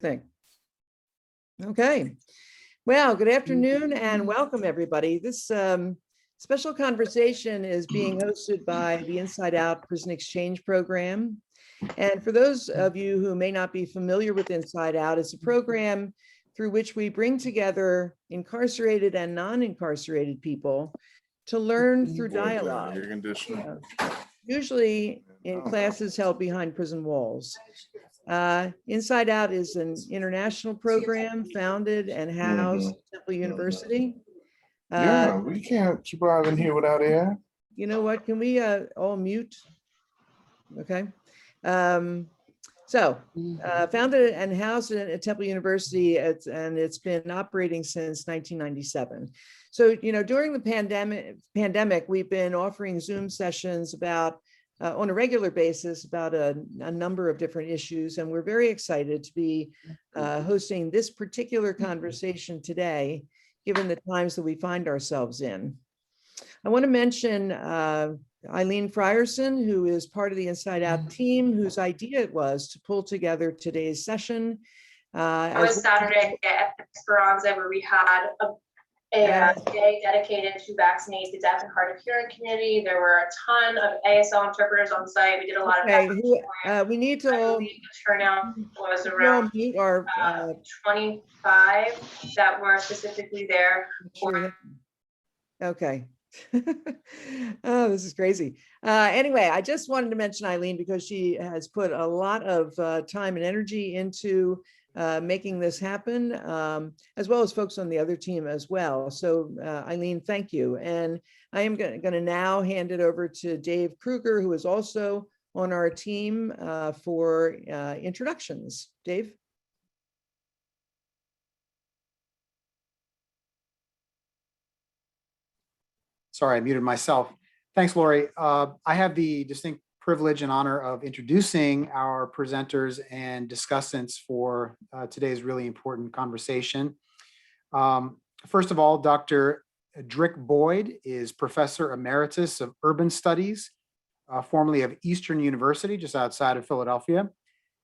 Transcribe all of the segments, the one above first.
thing. Okay. Well, good afternoon and welcome everybody. This special conversation is being hosted by the Inside Out Prison Exchange Program. And for those of you who may not be familiar with Inside Out, it's a program through which we bring together incarcerated and non-incarcerated people to learn through dialogue, usually in classes held behind prison walls. Inside Out is an international program founded and housed at Temple University. Yeah, we can't survive in here without air. You know what? Can we all mute? Okay. Founded and housed at Temple University, and it's been operating since 1997. So, you know, during the pandemic, we've been offering Zoom sessions about on a regular basis about a number of different issues, and we're very excited to be hosting this particular conversation today, given the times that we find ourselves in. I want to mention Eileen Frierson, who is part of the Inside Out team, whose idea it was to pull together today's session. It was Saturday at Esperanza, where we had a day dedicated to vaccinating the deaf and hard of hearing community. There were a ton of ASL interpreters on site. We did a lot of we need to the turnout was around 25 that were specifically there for okay. Oh, this is crazy. Anyway, I just wanted to mention Eileen because she has put a lot of time and energy into making this happen, as well as folks on the other team as well. So Eileen, thank you. And I am going to now hand it over to Dave Kruger, who is also on our team for introductions. Dave? Sorry, I muted myself. Thanks, Lori. I have the distinct privilege and honor of introducing our presenters and discussants for today's really important conversation. First of all, Dr. Drick Boyd is Professor Emeritus of Urban Studies, formerly of Eastern University, just outside of Philadelphia.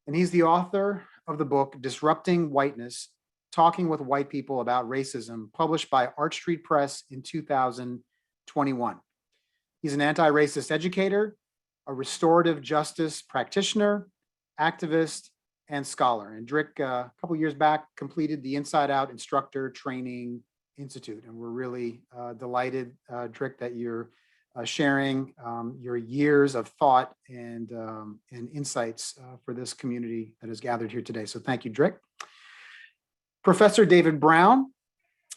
And he's the author of the book, Disrupting Whiteness, Talking with White People About Racism, published by Arch Street Press in 2021. He's an anti-racist educator, a restorative justice practitioner, activist, and scholar. And Drick, a couple years back, completed the Inside Out Instructor Training Institute. And we're really delighted, Drick, that you're sharing your years of thought and insights for this community that is gathered here today. So thank you, Drick. Professor David Brown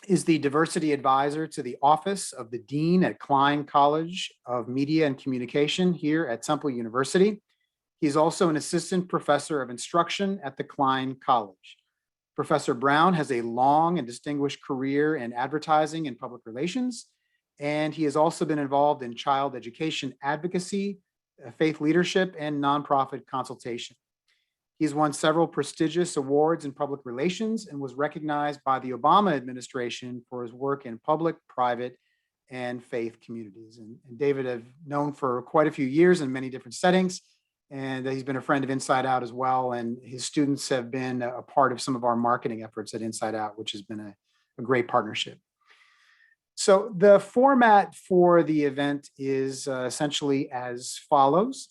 is the diversity advisor to the Office of the Dean at Klein College of Media and Communication here at Temple University. He's also an assistant professor of instruction at the Klein College. Professor Brown has a long and distinguished career in advertising and public relations, and he has also been involved in child education advocacy, faith leadership, and nonprofit consultation. He's won several prestigious awards in public relations and was recognized by the Obama administration for his work in public, private, and faith communities. And David I've known for quite a few years in many different settings, and he's been a friend of Inside Out as well. And his students have been a part of some of our marketing efforts at Inside Out, which has been a great partnership. So the format for the event is essentially as follows.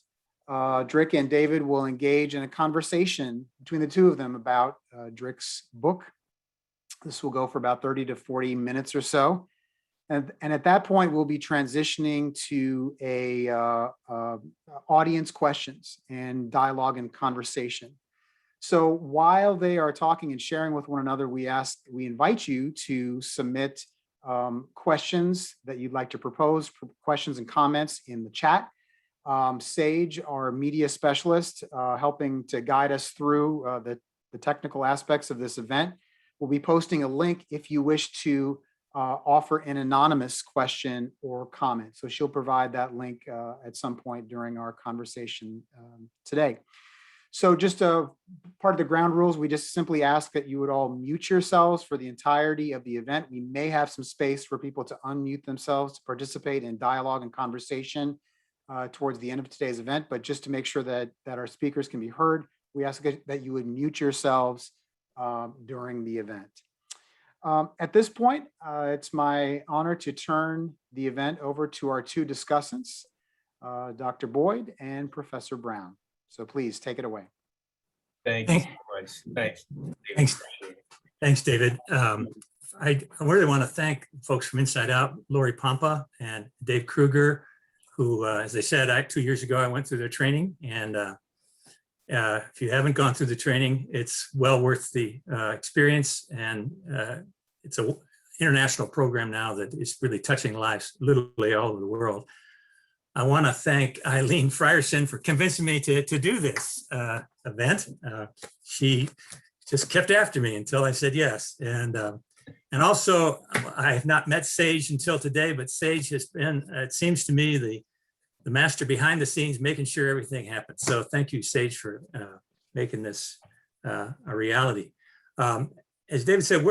Drick and David will engage in a conversation between the two of them about Drick's book. This will go for about 30 to 40 minutes or so. And at that point, we'll be transitioning to audience questions and dialogue and conversation. So while they are talking and sharing with one another, we invite you to submit questions that you'd like to propose, questions and comments in the chat. Sage, our media specialist, helping to guide us through the technical aspects of this event, will be posting a link if you wish to offer an anonymous question or comment. So she'll provide that link at some point during our conversation today. So just a part of the ground rules, we just simply ask that you would all mute yourselves for the entirety of the event. We may have some space for people to unmute themselves to participate in dialogue and conversation towards the end of today's event, but just to make sure that our speakers can be heard, we ask that you would mute yourselves during the event. At this point, it's my honor to turn the event over to our two discussants, Dr. Boyd and Professor Brown. So please take it away. Thank you so much. Thanks. Thanks, David. I really want to thank folks from Inside Out, Lori Pompa and Dave Kruger, who, as I said, 2 years ago, I went through their training. And if you haven't gone through the training, it's well worth the experience. And it's an international program now that is really touching lives literally all over the world. I want to thank Eileen Frierson for convincing me to do this event. She just kept after me until I said yes. And also, I have not met Sage until today, but Sage has been, it seems to me, the master behind the scenes, making sure everything happens. So thank you, Sage, for making this a reality. As David said,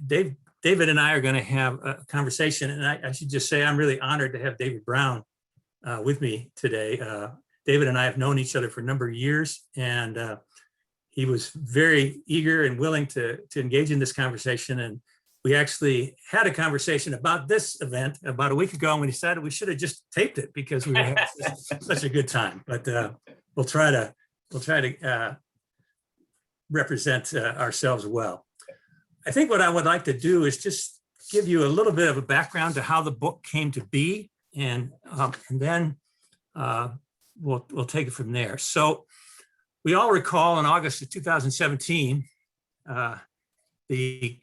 David and I are going to have a conversation, and I should just say I'm really honored to have David Brown with me today. David and I have known each other for a number of years, and he was very eager and willing to engage in this conversation. And we actually had a conversation about this event about a week ago, and we decided we should have just taped it because we were having such a good time. But we'll try to represent ourselves well. I think what I would like to do is just give you a little bit of a background to how the book came to be, and then we'll take it from there. So we all recall in August of 2017, the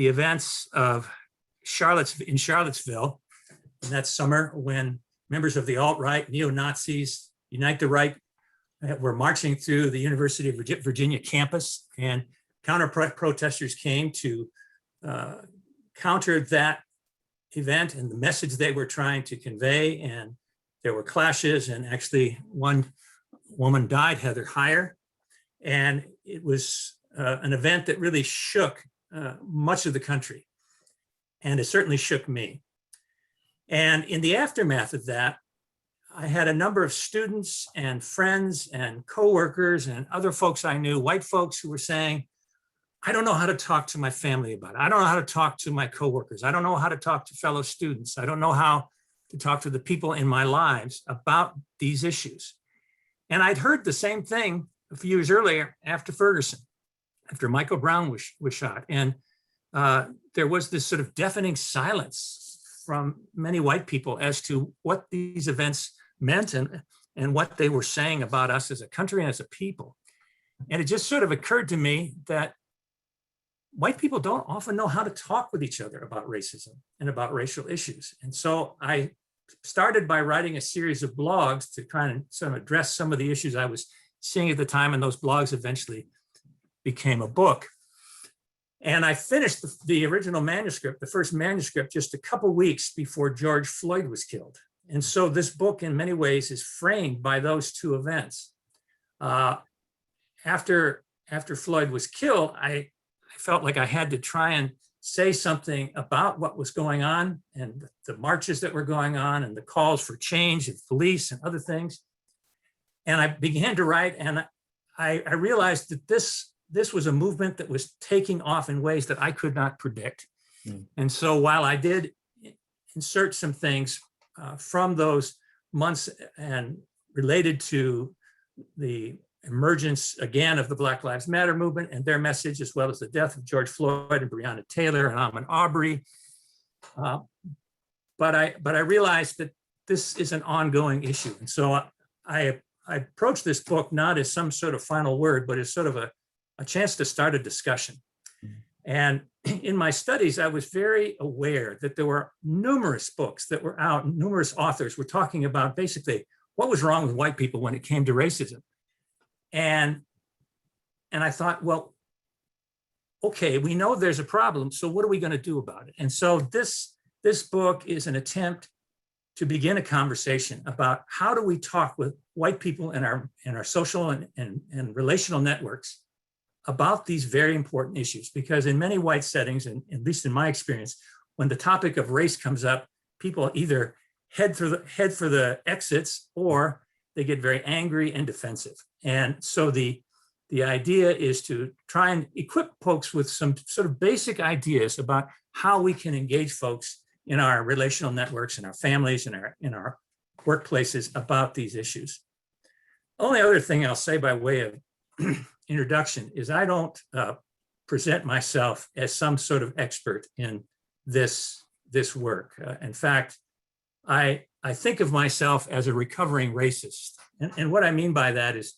events of in Charlottesville in that summer, when members of the alt-right, neo-Nazis, Unite the Right were marching through the University of Virginia campus, and counter-protesters came to counter that event and the message they were trying to convey. And there were clashes, and actually one woman died, Heather Heyer. And it was an event that really shook much of the country. And it certainly shook me. And in the aftermath of that, I had a number of students and friends and coworkers and other folks I knew, white folks, who were saying, I don't know how to talk to my family about it. I don't know how to talk to my coworkers. I don't know how to talk to fellow students. I don't know how to talk to the people in my lives about these issues. And I'd heard the same thing a few years earlier after Ferguson, after Michael Brown was shot. And there was this sort of deafening silence from many white people as to what these events meant and what they were saying about us as a country and as a people. And it just sort of occurred to me that white people don't often know how to talk with each other about racism and about racial issues. And so I started by writing a series of blogs to try and sort of address some of the issues I was seeing at the time, and those blogs eventually became a book. And I finished the original manuscript, the first manuscript, just a couple weeks before George Floyd was killed. And so this book in many ways is framed by those two events. After Floyd was killed, I felt like I had to try and say something about what was going on and the marches that were going on and the calls for change of police and other things. And I began to write, and I realized that this was a movement that was taking off in ways that I could not predict. And so while I did insert some things from those months and related to the emergence again of the Black Lives Matter movement and their message, as well as the death of George Floyd and Breonna Taylor and Ahmaud Arbery. But I realized that this is an ongoing issue. And so I approached this book not as some sort of final word, but as sort of a chance to start a discussion. And in my studies, I was very aware that there were numerous books that were out, numerous authors were talking about basically what was wrong with white people when it came to racism. And I thought, well, okay, we know there's a problem, so what are we going to do about it? And so this book is an attempt to begin a conversation about how do we talk with white people in our social and relational networks about these very important issues. Because in many white settings, and at least in my experience, when the topic of race comes up, people either head for the exits or they get very angry and defensive. And so the the idea is to try and equip folks with some sort of basic ideas about how we can engage folks in our relational networks, in our families, in our workplaces about these issues. Only other thing I'll say by way of introduction is I don't present myself as some sort of expert in this work. In fact, I think of myself as a recovering racist. And what I mean by that is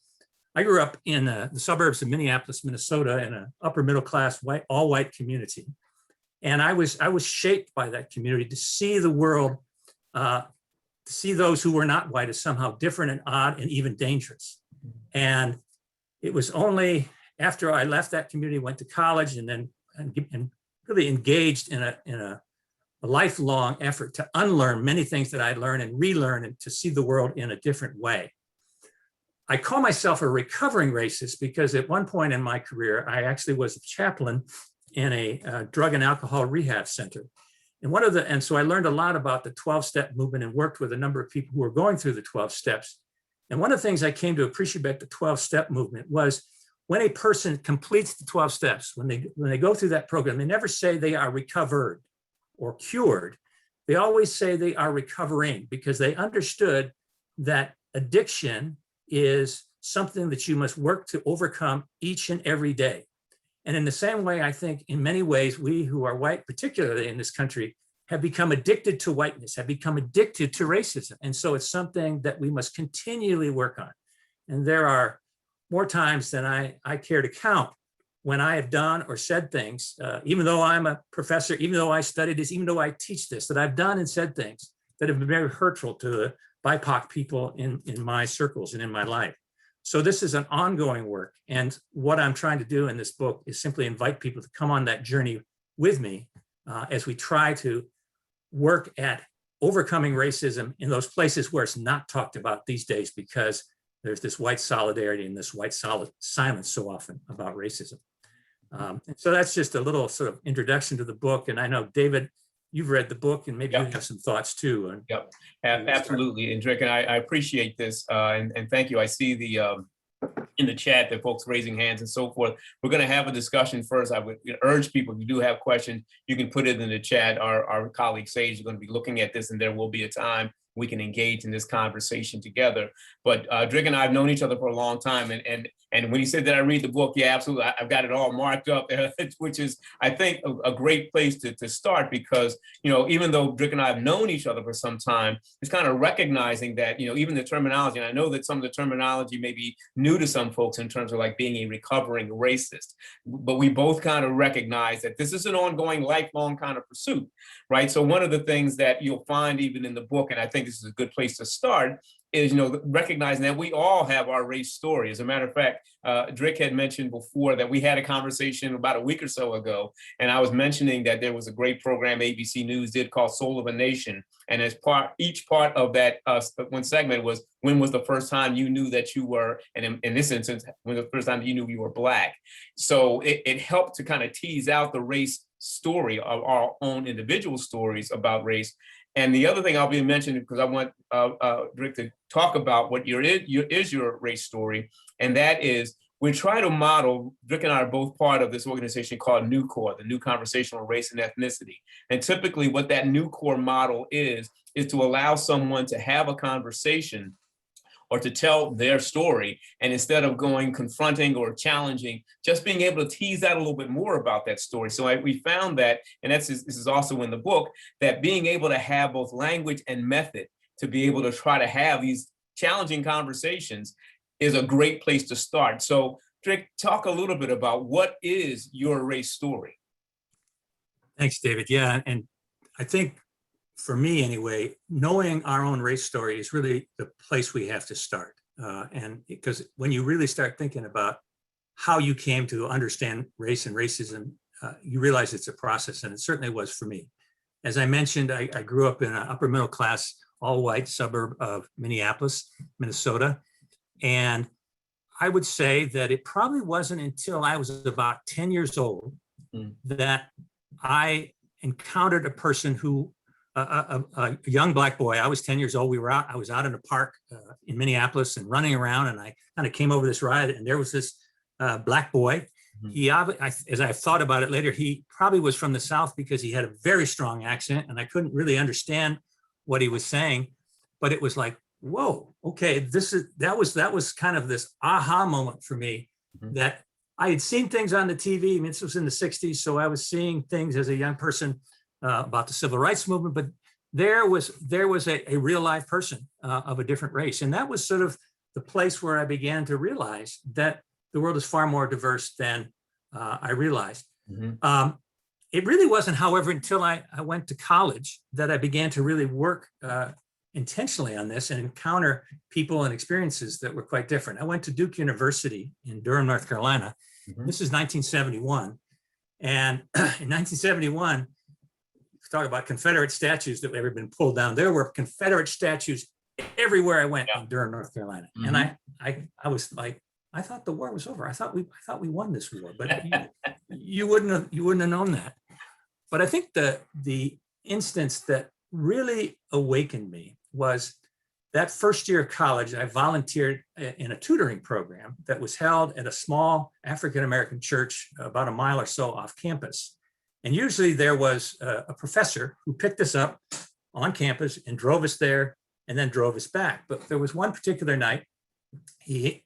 I grew up in the suburbs of Minneapolis, Minnesota, in an upper middle class, all white community. And I was shaped by that community to see the world, to see those who were not white as somehow different and odd and even dangerous. And it was only after I left that community, went to college, and then and really engaged in a lifelong effort to unlearn many things that I learned and relearn and to see the world in a different way. I call myself a recovering racist because at one point in my career, I actually was a chaplain in a drug and alcohol rehab center. And so I learned a lot about the 12-step movement and worked with a number of people who were going through the 12 steps. And one of the things I came to appreciate about the 12-step movement was when a person completes the 12 steps, when they go through that program, they never say they are recovered or cured. They always say they are recovering because they understood that addiction is something that you must work to overcome each and every day. And in the same way, I think in many ways, we who are white, particularly in this country, have become addicted to whiteness, have become addicted to racism. And so it's something that we must continually work on. And there are more times than I care to count when I have done or said things, even though I'm a professor, even though I studied this, even though I teach this, that I've done and said things that have been very hurtful to the BIPOC people in my circles and in my life. So this is an ongoing work. And what I'm trying to do in this book is simply invite people to come on that journey with me as we try to work at overcoming racism in those places where it's not talked about these days because there's this white solidarity and this white silence so often about racism. And so that's just a little sort of introduction to the book. And I know, David, you've read the book and maybe you have some thoughts too. Yep, absolutely. And Drick, and I appreciate this and thank you. I see the in the chat that folks raising hands and so forth. We're going to have a discussion first. I would urge people, if you do have questions, you can put it in the chat. Our colleague Sage is going to be looking at this and there will be a time we can engage in this conversation together. But Drick and I have known each other for a long time. And when he said that I read the book, yeah, absolutely. I've got it all marked up, which is, I think, a great place to start because, even though Drick and I have known each other for some time, it's kind of recognizing that, even the terminology, and I know that some of the terminology may be new to some folks in terms of like being a recovering racist, but we both kind of recognize that this is an ongoing, lifelong kind of pursuit, right? So one of the things that you'll find even in the book, and I think this is a good place to start, is recognizing that we all have our race story. As a matter of fact, Drick had mentioned before that we had a conversation about a week or so ago, and I was mentioning that there was a great program ABC News did called Soul of a Nation, and as each part of that one segment was, when was the first time you knew that you were, and in this instance, when was the first time you knew you were Black? So it helped to kind of tease out the race story of our own individual stories about race. And the other thing I'll be mentioning, because I want Drick to talk about what your race story, and that is we try to model, Drick and I are both part of this organization called NUCOR, the New Conversational Race and Ethnicity. And typically what that NUCOR model is to allow someone to have a conversation or to tell their story. And instead of going confronting or challenging, just being able to tease out a little bit more about that story. So we found that, and this is also in the book, that being able to have both language and method to be able to try to have these challenging conversations is a great place to start. So Drick, talk a little bit about what is your race story? Thanks, David. Yeah, and I think for me anyway, knowing our own race story is really the place we have to start. And because when you really start thinking about how you came to understand race and racism, you realize it's a process, and it certainly was for me. As I mentioned, I grew up in an upper middle class, all white suburb of Minneapolis, Minnesota. And I would say that it probably wasn't until I was about 10 years old that I encountered a person who a young Black boy. I was 10 years old. I was out in a park in Minneapolis and running around, and I kind of came over this ride, and there was this black boy. Mhm. As I've thought about it later, he probably was from the South because he had a very strong accent and I couldn't really understand what he was saying, but it was like, whoa, okay, that was kind of this aha moment for me Mhm. that I had seen things on the TV. I mean, this was in the 60s, so I was seeing things as a young person about the civil rights movement, but there was a real live person of a different race. And that was sort of the place where I began to realize that the world is far more diverse than I realized. Mhm. It really wasn't, however, until I went to college that I began to really work intentionally on this and encounter people and experiences that were quite different. I went to Duke University in Durham, North Carolina. Mhm. This is 1971. And in 1971, talk about Confederate statues that had been pulled down. There were Confederate statues everywhere I went in Durham, North Carolina. And I was like, I thought the war was over. I thought we won this war, but you wouldn't have known that. But I think the instance that really awakened me was that first year of college. I volunteered in a tutoring program that was held at a small African-American church about a mile or so off campus. And usually there was a professor who picked us up on campus and drove us there and then drove us back. But there was one particular night, he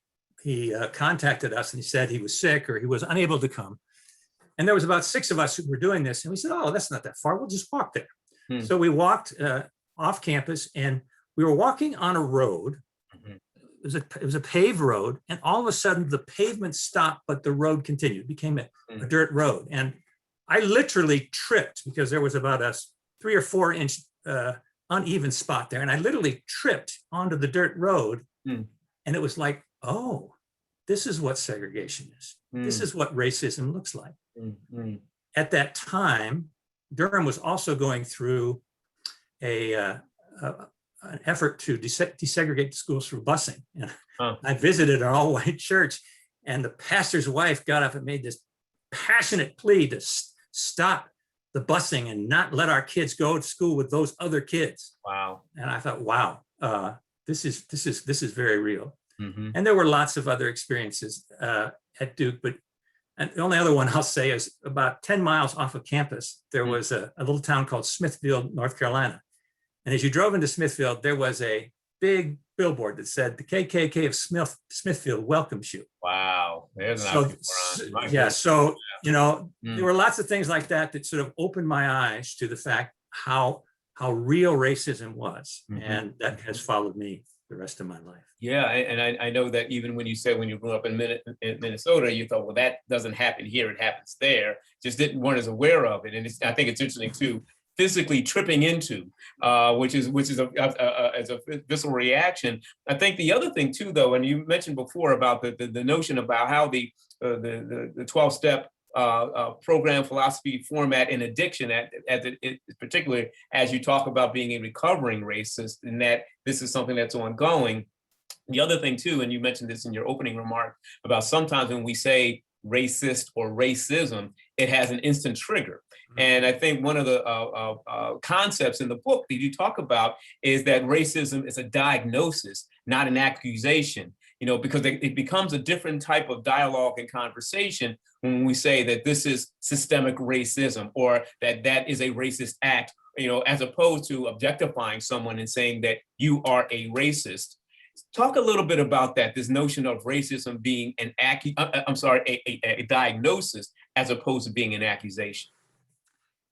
contacted us and he said he was sick or he was unable to come. And there was about 6 of us who were doing this. And we said, oh, that's not that far. We'll just walk there. Hmm. So we walked off campus and we were walking on a road. Mhm. It was a paved road. And all of a sudden the pavement stopped, but the road continued. It became a dirt road. And I literally tripped because there was about a 3 or 4 inch uneven spot there. And I literally tripped onto the dirt road. Hmm. And it was like, oh, this is what segregation is. This is what racism looks like. Mhm. At that time, Durham was also going through an effort to desegregate the schools through busing. And I visited an all-white church, and the pastor's wife got up and made this passionate plea to stop the busing and not let our kids go to school with those other kids. Wow. And I thought, wow, this is very real. Mhm. And there were lots of other experiences at Duke, but and the only other one I'll say is about 10 miles off of campus, there was a little town called Smithfield, North Carolina. And as you drove into Smithfield, there was a big billboard that said, the KKK of Smithfield welcomes you. Wow. There's an So, oxymoron. My yeah, goodness. so, you know, Mm. there were lots of things like that that sort of opened my eyes to the fact how real racism was. Mhm. And that has followed me the rest of my life. Yeah, and I know that even when you said when you grew up in Minnesota, you thought, well, that doesn't happen here; it happens there. Just weren't as aware of it, and I think it's interesting too. Physically tripping into, which is a visceral reaction. I think the other thing too, though, and you mentioned before about the notion about how the 12-step program philosophy format in addiction, particularly as you talk about being a recovering racist, and that this is something that's ongoing. The other thing too, and you mentioned this in your opening remark about sometimes when we say racist or racism, it has an instant trigger. And I think one of the concepts in the book that you talk about is that racism is a diagnosis, not an accusation, you know, because it becomes a different type of dialogue and conversation when we say that this is systemic racism or that is a racist act, you know, as opposed to objectifying someone and saying that you are a racist. Talk a little bit about that, this notion of racism being a diagnosis as opposed to being an accusation.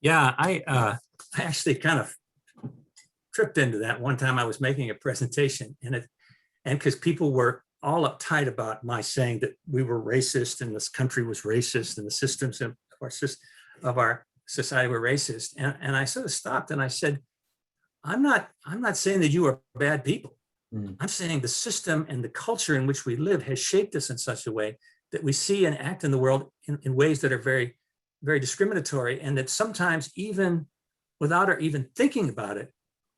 Yeah, I actually kind of tripped into that one time. I was making a presentation and because people were all uptight about my saying that we were racist and this country was racist and the systems of our society were racist. And I sort of stopped and I said, I'm not saying that you are bad people. I'm saying the system and the culture in which we live has shaped us in such a way that we see and act in the world in ways that are very, very discriminatory, and that sometimes even without our even thinking about it,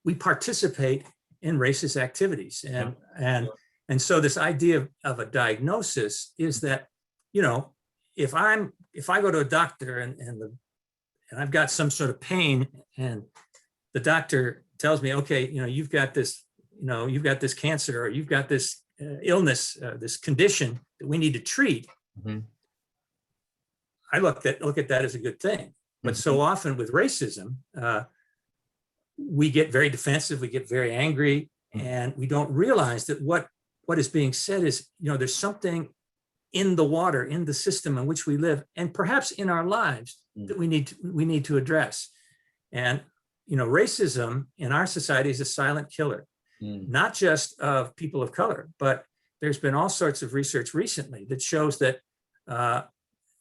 we participate in racist activities. And so this idea of a diagnosis is that, you know, if I go to a doctor and I've got some sort of pain and the doctor tells me, okay, you know, you've got this cancer or you've got this illness, this condition that we need to treat. Mhm. I look at that as a good thing. But so often with racism, we get very defensive, we get very angry, and we don't realize that what is being said is, there's something in the water, in the system in which we live, and perhaps in our lives that we need to address. And racism in our society is a silent killer, not just of people of color, but there's been all sorts of research recently that shows that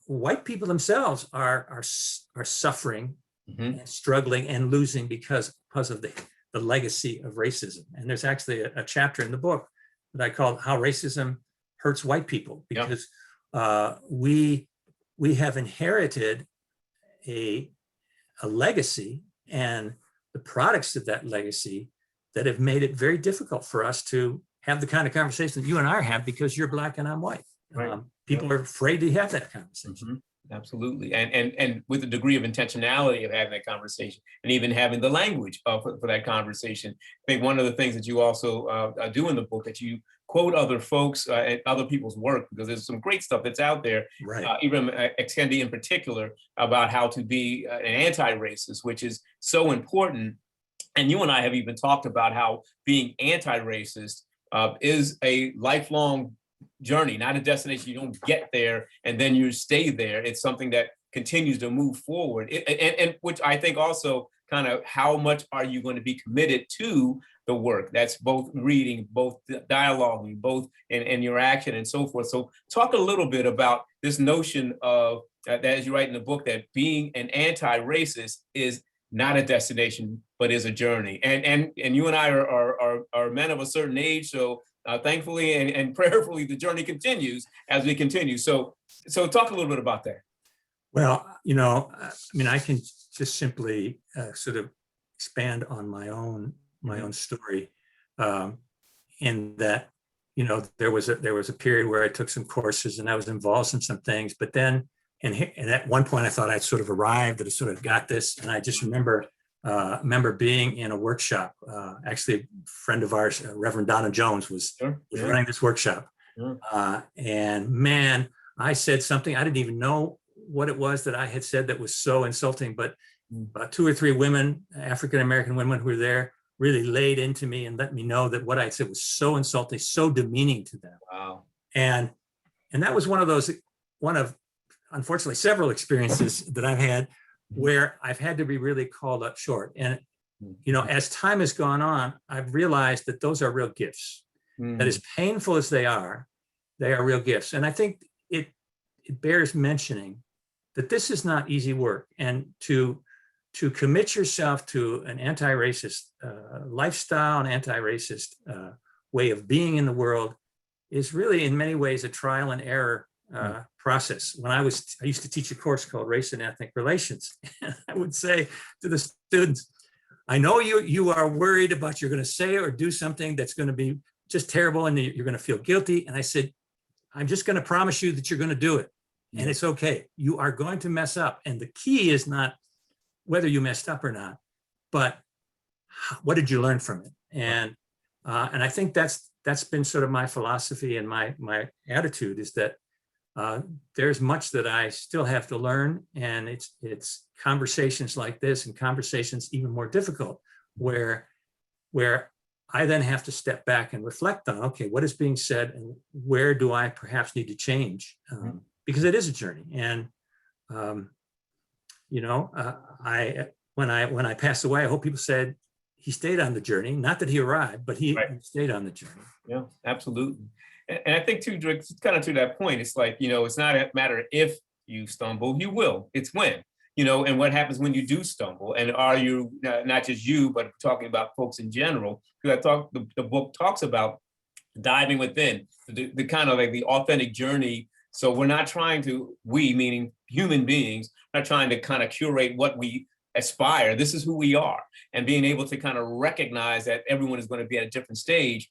white people themselves are suffering and struggling and losing because of the legacy of racism. And there's actually a chapter in the book that I called "How Racism Hurts White People," because we have inherited a legacy and the products of that legacy that have made it very difficult for us to have the kind of conversation that you and I have, because you're Black and I'm white. Right. People are afraid to have that conversation. Absolutely. And with the degree of intentionality of having that conversation and even having the language for that conversation. I think one of the things that you also do in the book, that you quote other folks and other people's work, because there's some great stuff that's out there, Right. even Exkendi in particular, about how to be an anti-racist, which is so important. And you and I have even talked about how being anti-racist is a lifelong journey, not a destination. You don't get there and then you stay there. It's something that continues to move forward. And which I think also kind of, how much are you going to be committed to the work? That's both reading, both dialoguing, both in your action and so forth. So talk a little bit about this notion of, that as you write in the book, that being an anti-racist is not a destination, but is a journey. And you and I are men of a certain age, so thankfully and prayerfully, the journey continues as we continue. So talk a little bit about that. Well, I can just simply sort of expand on my own story, in that, there was a period where I took some courses and I was involved in some things, but then, and at one point I thought I'd sort of arrived, that I sort of got this, and I just remember being in a workshop. Actually, a friend of ours, Reverend Donna Jones, was running this workshop. And man, I said something, I didn't even know what it was that I had said that was so insulting, but about 2 or 3 women, African-American women who were there, really laid into me and let me know that what I said was so insulting, so demeaning to them. Wow. And that was one of unfortunately several experiences that I've had where I've had to be really called up short. And as time has gone on, I've realized that those are real gifts. That as painful as they are real gifts. And I think it bears mentioning that this is not easy work, and to commit yourself to an anti-racist lifestyle, an anti-racist way of being in the world, is really in many ways a trial and error process. When I used to teach a course called Race and Ethnic Relations. And I would say to the students, I know you are worried about you're going to say or do something that's going to be just terrible and you're going to feel guilty. And I said, I'm just going to promise you that you're going to do it. And it's okay. You are going to mess up. And the key is not whether you messed up or not, but what did you learn from it? And I think that's been sort of my philosophy and my attitude, is that there's much that I still have to learn. And it's conversations like this, and conversations even more difficult, where I then have to step back and reflect on, okay, what is being said and where do I perhaps need to change? Because it is a journey. And, when I pass away, I hope people said he stayed on the journey, not that he arrived, but he stayed on the journey. Yeah, absolutely. And I think too, Drick, kind of to that point, it's like, it's not a matter of if you stumble, you will, it's when, and what happens when you do stumble, and are you, not just you, but talking about folks in general, because I thought the book talks about diving within, the kind of like the authentic journey. So we're not trying to, we meaning human beings, not trying to kind of curate what we aspire. This is who we are. And being able to kind of recognize that everyone is going to be at a different stage.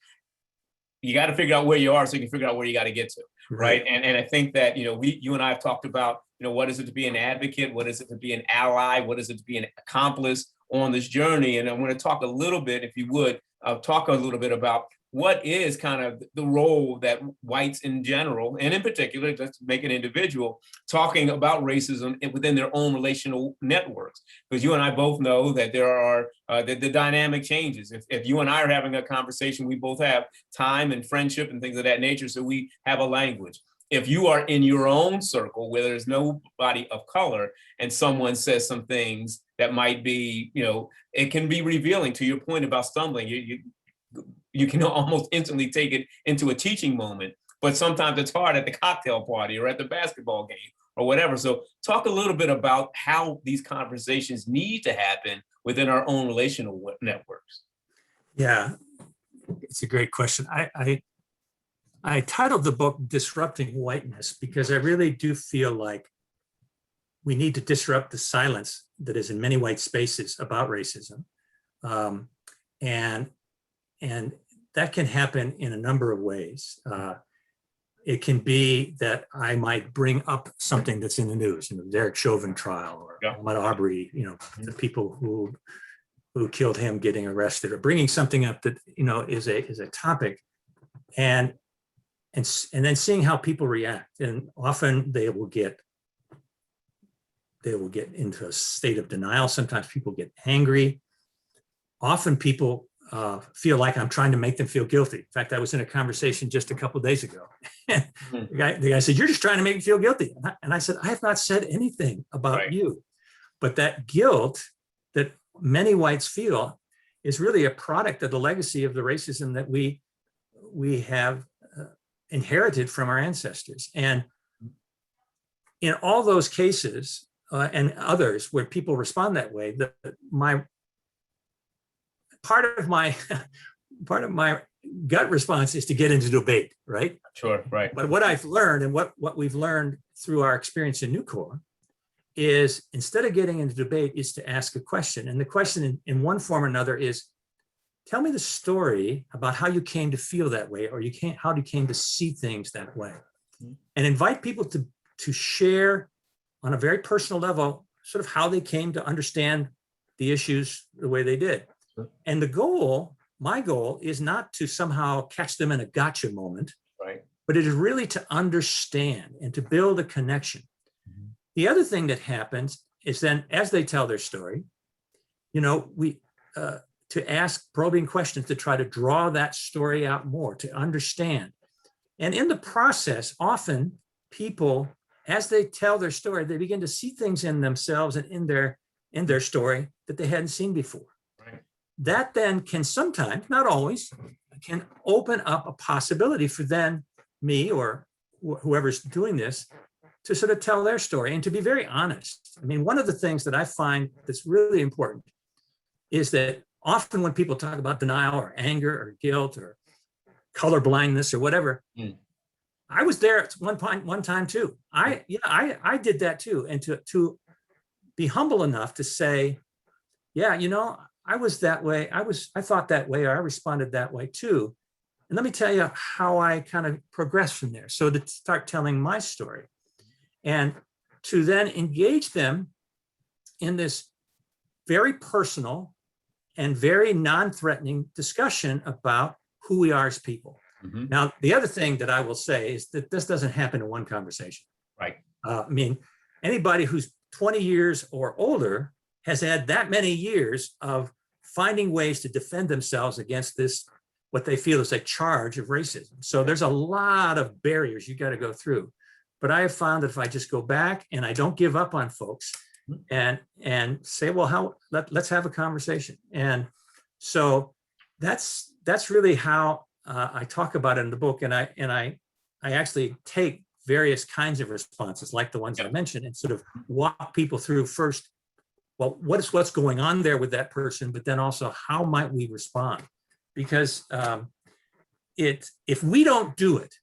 You got to figure out where you are so you can figure out where you got to get to, right? And I think that, you and I have talked about, what is it to be an advocate? What is it to be an ally? What is it to be an accomplice on this journey? And I want to talk a little bit, if you would, talk a little bit about what is kind of the role that whites in general, and in particular, just to make it individual, talking about racism within their own relational networks? Because you and I both know that there are, the dynamic changes. If you and I are having a conversation, we both have time and friendship and things of that nature, so we have a language. If you are in your own circle where there's nobody of color and someone says some things that might be, it can be revealing. To your point about stumbling, you can almost instantly take it into a teaching moment, but sometimes it's hard at the cocktail party or at the basketball game or whatever. So talk a little bit about how these conversations need to happen within our own relational networks. Yeah, it's a great question. I titled the book Disrupting Whiteness because I really do feel like we need to disrupt the silence that is in many white spaces about racism. And that can happen in a number of ways. It can be that I might bring up something that's in the news, Derek Chauvin trial or Ahmaud Arbery, the people who killed him getting arrested, or bringing something up that is a topic, and then seeing how people react. And often they will get into a state of denial. Sometimes people get angry. Often people feel like I'm trying to make them feel guilty. In fact, I was in a conversation just a couple of days ago. The guy said, "You're just trying to make me feel guilty." And I said, "I have not said anything about you." But that guilt that many whites feel is really a product of the legacy of the racism that we have inherited from our ancestors. And in all those cases and others where people respond that way, part of my gut response is to get into debate, right? Sure, right. But what I've learned, and what we've learned through our experience in Nucor, is instead of getting into debate, is to ask a question. And the question in one form or another is, tell me the story about how you came to feel that way, or how you came to see things that way. And invite people to share on a very personal level, sort of how they came to understand the issues the way they did. And my goal is not to somehow catch them in a gotcha moment, but it is really to understand and to build a connection. The other thing that happens is then, as they tell their story, to ask probing questions to try to draw that story out more, to understand. And in the process, often people, as they tell their story, they begin to see things in themselves and in their story that they hadn't seen before. That then can sometimes, not always, can open up a possibility for then me or whoever's doing this to sort of tell their story and to be very honest. I mean, one of the things that I find that's really important is that often when people talk about denial or anger or guilt or color blindness or whatever, I was there at one time too. I did that too. And to be humble enough to say, I was that way. I thought that way, or I responded that way too. And let me tell you how I kind of progressed from there. So to start telling my story and to then engage them in this very personal and very non-threatening discussion about who we are as people. Now, the other thing that I will say is that this doesn't happen in one conversation. Right. I mean, anybody who's 20 years or older has had that many years of finding ways to defend themselves against this, what they feel is a charge of racism. So there's a lot of barriers you got to go through. But I have found that if I just go back and I don't give up on folks and say, well, let's have a conversation. And so that's really how I talk about it in the book. And I actually take various kinds of responses like the ones I mentioned and sort of walk people through first, well, what's going on there with that person, but then also how might we respond? Because if we don't do it,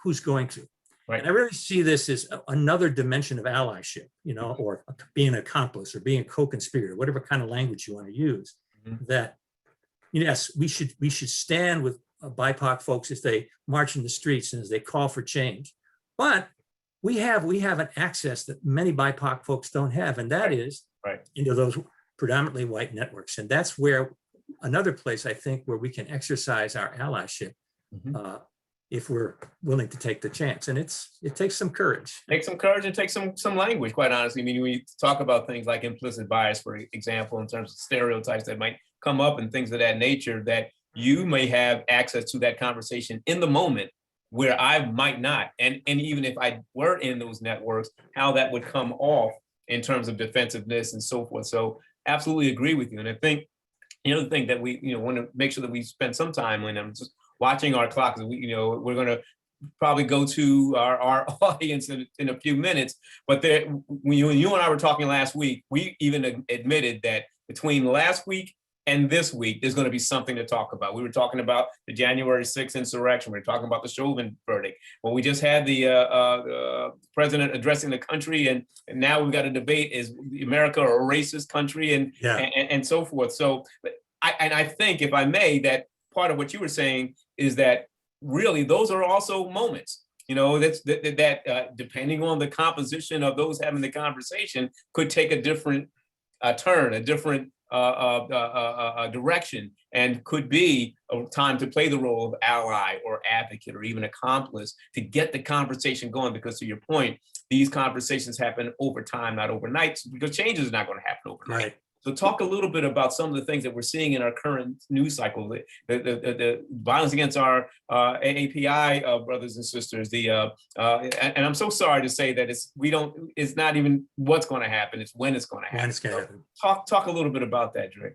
who's going to? Right. And I really see this as another dimension of allyship, or being an accomplice or being a co-conspirator, whatever kind of language you want to use. That, yes, we should stand with BIPOC folks as they march in the streets and as they call for change. But we have an access that many BIPOC folks don't have, and that is into those predominantly white networks. And that's where another place, I think, where we can exercise our allyship Mhm. if we're willing to take the chance. And it takes some courage. Take some courage and take some language, quite honestly. I mean, when you talk about things like implicit bias, for example, in terms of stereotypes that might come up and things of that nature, that you may have access to that conversation in the moment where I might not. And even if I were in those networks, how that would come off in terms of defensiveness and so forth. So absolutely agree with you. And I think the other thing that we, want to make sure that we spend some time when I'm just watching our clock, we're going to probably go to our audience in a few minutes. But there, when you and I were talking last week, we even admitted that between last week and this week, there's going to be something to talk about. We were talking about the January 6th insurrection. We were talking about the Chauvin verdict. Well, we just had the president addressing the country, and now we've got a debate: is America a racist country, and so forth. So, I think, if I may, that part of what you were saying is that really those are also moments. That depending on the composition of those having the conversation, could take a different turn, a different direction, and could be a time to play the role of ally or advocate or even accomplice to get the conversation going. Because to your point, these conversations happen over time, not overnight, because change is not going to happen overnight. Right. So talk a little bit about some of the things that we're seeing in our current news cycle, the violence against our AAPI brothers and sisters. And I'm so sorry to say that it's not even what's going to happen, it's when it's going to happen. When it's going to happen. Talk a little bit about that, Drick.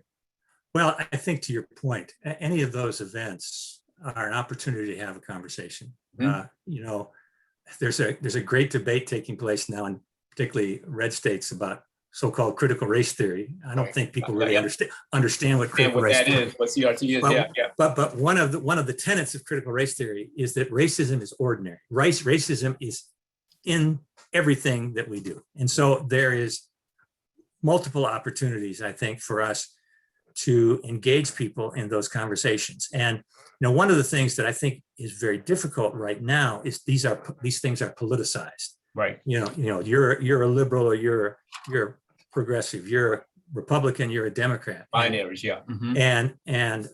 Well, I think to your point, any of those events are an opportunity to have a conversation. Mm-hmm. There's a great debate taking place now, in particularly red states, about so-called critical race theory. I don't think people really understand what critical race that is, what CRT is. But one of the tenets of critical race theory is that racism is ordinary. Racism is in everything that we do, and so there is multiple opportunities, I think, for us to engage people in those conversations. And one of the things that I think is very difficult right now is these things are politicized. Right. You're a liberal, or you're progressive, you're a Republican, you're a Democrat. Binaries, yeah. Mm-hmm. And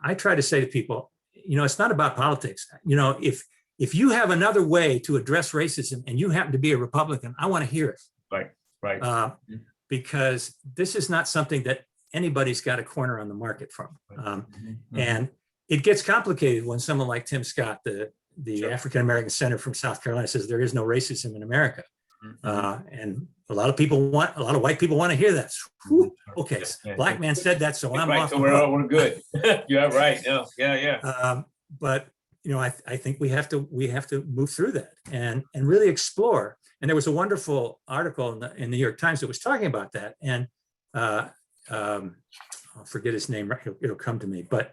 I try to say to people, it's not about politics. If you have another way to address racism and you happen to be a Republican, I want to hear it. Right. Because this is not something that anybody's got a corner on the market from. And it gets complicated when someone like Tim Scott, the Sure. African-American senator from South Carolina, says there is no racism in America. And a lot of white people want to hear that. Whew, okay, black man said that, so I'm off. So we're good. Yeah, right. Yeah. But I think we have to move through that and really explore. And there was a wonderful article in the New York Times that was talking about that. And I'll forget his name. It'll come to me. But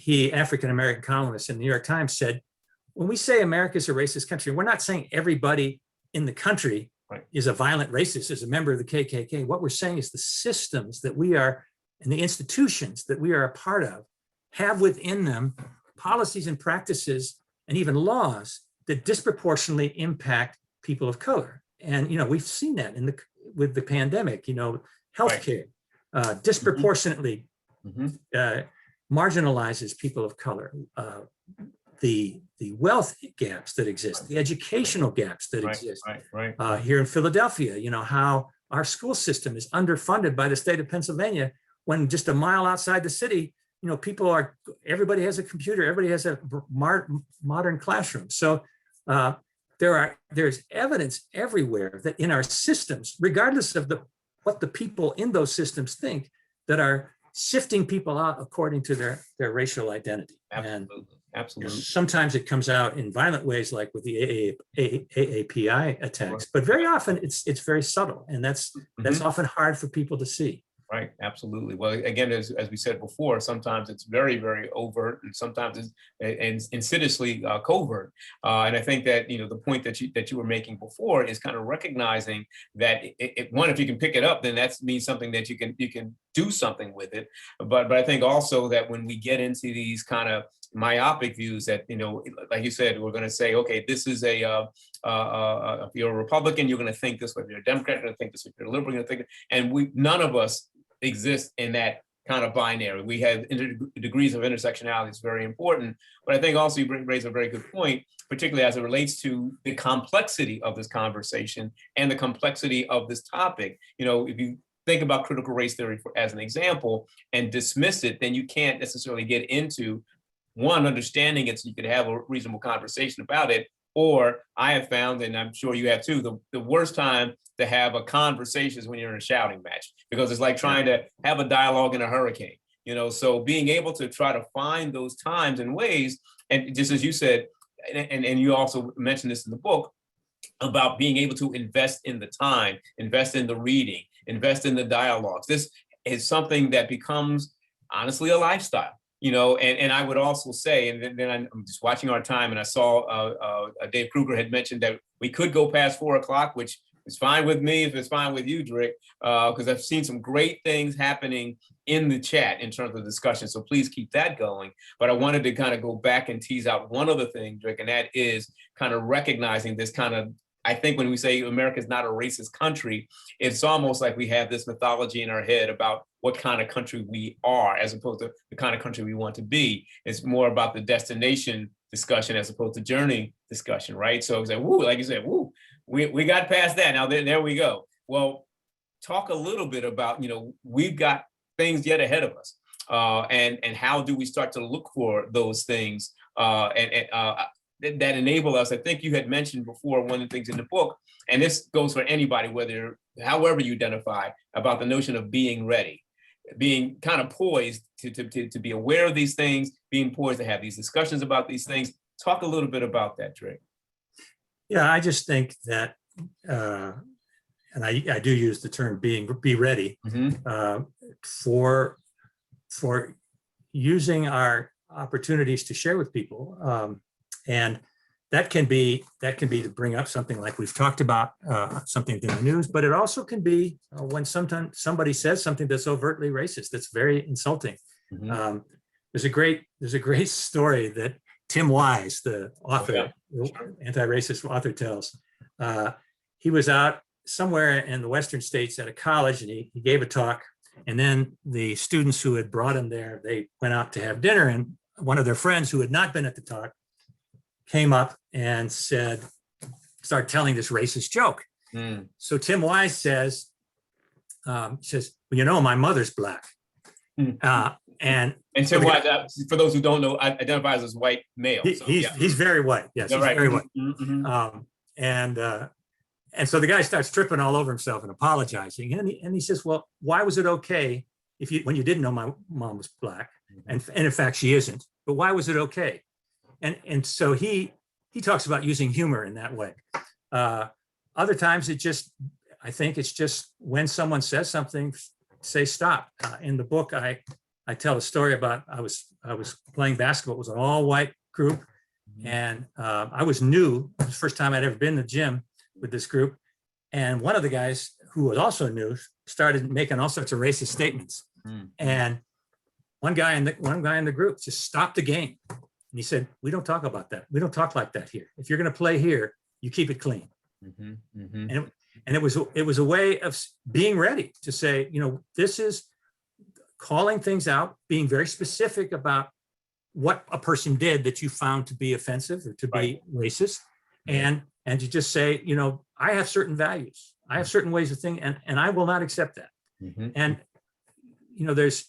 African-American columnist in the New York Times said, when we say America's a racist country, we're not saying everybody in the country is a violent racist, is a member of the KKK. What we're saying is the systems that we are, and the institutions that we are a part of, have within them policies and practices and even laws that disproportionately impact people of color. And we've seen that with the pandemic. Healthcare disproportionately marginalizes people of color. The wealth gaps that exist, the educational gaps that exist. Here in Philadelphia, how our school system is underfunded by the state of Pennsylvania, when just a mile outside the city, everybody has a computer, everybody has a modern classroom. So there's evidence everywhere that in our systems, regardless of what the people in those systems think, that are sifting people out according to their racial identity. Absolutely. Sometimes it comes out in violent ways, like with the AAPI attacks, but very often it's very subtle, and that's often hard for people to see. Right, absolutely. Well, again, as we said before, sometimes it's very, very overt, and sometimes it's insidiously covert. And I think that the point that you were making before is kind of recognizing that if you can pick it up, then that means something that you can do something with it. But I think also that when we get into these kind of myopic views that like you said, we're going to say, okay, this is if you're a Republican, you're going to think this way. If you're a Democrat, you're going to think this way. If you're a liberal, you're going to think. And none of us exist in that kind of binary. We have degrees of intersectionality. It's very important. But I think also you raise a very good point, particularly as it relates to the complexity of this conversation and the complexity of this topic. You know, if you think about critical race theory as an example and dismiss it, then you can't necessarily get into one, understanding it so you could have a reasonable conversation about it. Or I have found, and I'm sure you have too, the worst time to have a conversation is when you're in a shouting match, because it's like trying to have a dialogue in a hurricane, you know? So being able to try to find those times and ways, and just as you said, and you also mentioned this in the book, about being able to invest in the time, invest in the reading, invest in the dialogues. This is something that becomes honestly a lifestyle. You know, and I would also say, and then I'm just watching our time, and I saw Dave Kruger had mentioned that we could go past 4 o'clock, which is fine with me if it's fine with you, Drick, because I've seen some great things happening in the chat in terms of discussion. So please keep that going. But I wanted to kind of go back and tease out one other thing, Drick, and that is kind of recognizing this kind of, I think when we say America is not a racist country, it's almost like we have this mythology in our head about what kind of country we are, as opposed to the kind of country we want to be. It's more about the destination discussion as opposed to journey discussion, right? So it's like, woo, like you said, woo, we got past that. Now there we go. Well, talk a little bit about, you know, we've got things yet ahead of us, and how do we start to look for those things that enable us. I think you had mentioned before, one of the things in the book, and this goes for anybody, whether, however you identify, about the notion of being ready, being kind of poised to be aware of these things, being poised to have these discussions about these things. Talk a little bit about that, Drick. Yeah, I just think that, and I do use the term be ready, for using our opportunities to share with people. And that can be to bring up something like we've talked about, something in the news, but it also can be when sometimes somebody says something that's overtly racist, that's very insulting. There's a great story that Tim Wise, the author, anti-racist author, tells. He was out somewhere in the Western states at a college, and he gave a talk, and then the students who had brought him there, they went out to have dinner, and one of their friends who had not been at the talk came up and started telling this racist joke. So Tim Wise says, well, you know, my mother's black. And Tim Wise, for those who don't know, identifies as white male. He's very white. Yes, he's very white. And so the guy starts tripping all over himself and apologizing. And he says, well, why was it okay when you didn't know my mom was black? And in fact, she isn't. But why was it okay? And so he talks about using humor in that way. Other times I think it's just when someone says something, say stop. In the book, I tell a story about I was playing basketball. It was an all white group, and I was new. It was the first time I'd ever been to the gym with this group. And one of the guys who was also new started making all sorts of racist statements. And one guy in the group just stopped the game. And he said, we don't talk about that. We don't talk like that here. If you're going to play here, you keep it clean. And it was a way of being ready to say, you know, this is calling things out, being very specific about what a person did that you found to be offensive or to be racist. And to just say, you know, I have certain values. I have certain ways of thinking, and I will not accept that. And, you know, there's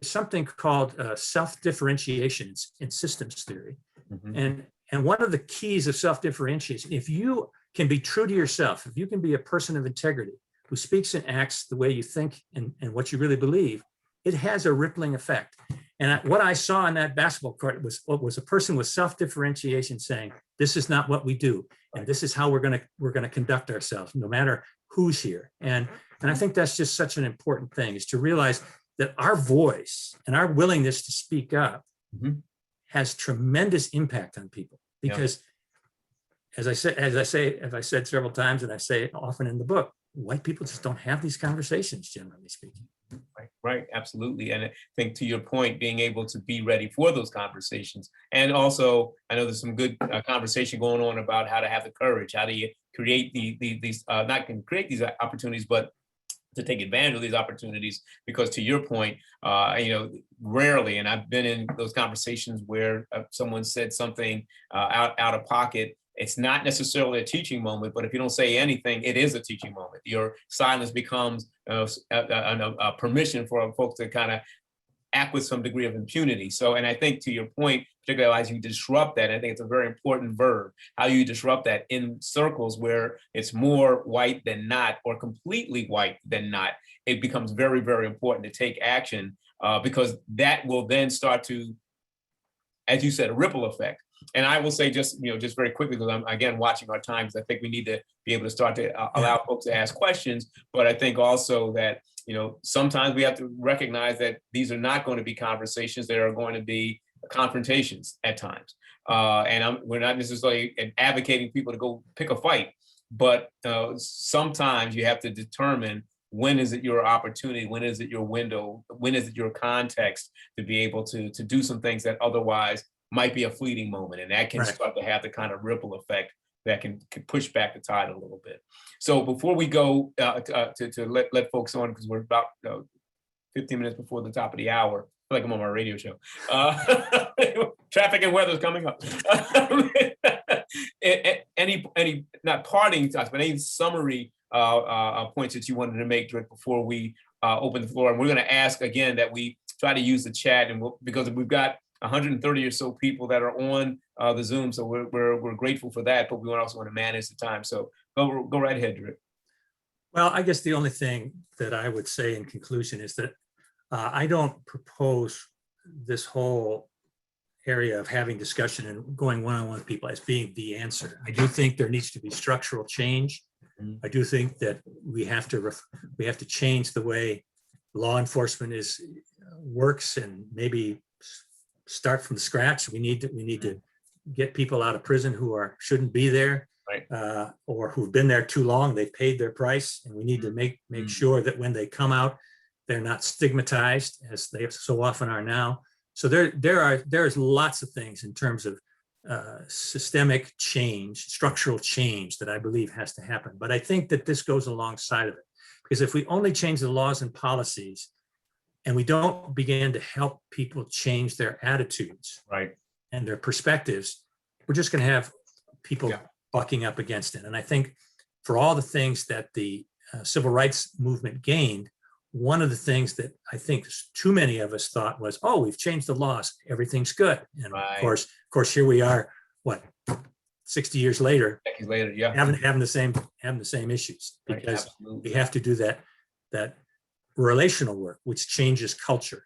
something called self-differentiation in systems theory. And one of the keys of self-differentiation, if you can be true to yourself, if you can be a person of integrity who speaks and acts the way you think and what you really believe, it has a rippling effect. And what I saw in that basketball court was a person with self-differentiation saying, this is not what we do. And this is how we're gonna conduct ourselves, no matter who's here. And I think that's just such an important thing, is to realize that our voice and our willingness to speak up has tremendous impact on people. Because as I said several times, and I say it often in the book, white people just don't have these conversations, generally speaking. Right, absolutely. And I think, to your point, being able to be ready for those conversations. And also, I know there's some good conversation going on about how to have the courage, how do you create these, not can create these opportunities, but to take advantage of these opportunities, because to your point, rarely, and I've been in those conversations where someone said something out of pocket. It's not necessarily a teaching moment, but if you don't say anything, it is a teaching moment. Your silence becomes a permission for folks to kind of act with some degree of impunity. So, and I think to your point, particularly as you disrupt that, I think it's a very important verb, how you disrupt that in circles where it's more white than not, or completely white than not. It becomes very, very important to take action because that will then start to, as you said, a ripple effect. And I will say just very quickly, because I'm again watching our times, I think we need to be able to start to allow folks to ask questions. But I think also that, sometimes we have to recognize that these are not going to be conversations. There are going to be confrontations at times. We're not necessarily advocating people to go pick a fight, but sometimes you have to determine when is it your opportunity, when is it your window, when is it your context to be able to do some things that otherwise might be a fleeting moment. And that can start to have the kind of ripple effect that can push back the tide a little bit. So before we go to let folks on, because we're about 15 minutes before the top of the hour, I feel like I'm on my radio show. Traffic and weather is coming up. Any not parting thoughts, but any summary points that you wanted to make, Drick, before we open the floor? And we're going to ask again that we try to use the chat, and because we've got 130 or so people that are on the Zoom, so we're grateful for that, but we also want to manage the time. So go right ahead, Drick. Well, I guess the only thing that I would say in conclusion is that I don't propose this whole area of having discussion and going one-on-one with people as being the answer. I do think there needs to be structural change. I do think that we have to change the way law enforcement works, and maybe start from scratch. We need to get people out of prison who shouldn't be there, right, or who've been there too long. They've paid their price, and we need to make sure that when they come out, they're not stigmatized as they so often are now. So there's lots of things in terms of systemic change, structural change that I believe has to happen. But I think that this goes alongside of it, because if we only change the laws and policies and we don't begin to help people change their attitudes, right, and their perspectives, we're just going to have people bucking up against it. And I think for all the things that the civil rights movement gained, one of the things that I think too many of us thought was, oh, we've changed the laws, everything's good. And of course, here we are, 60 years later, decades later, having the same issues, because we have to do that relational work, which changes culture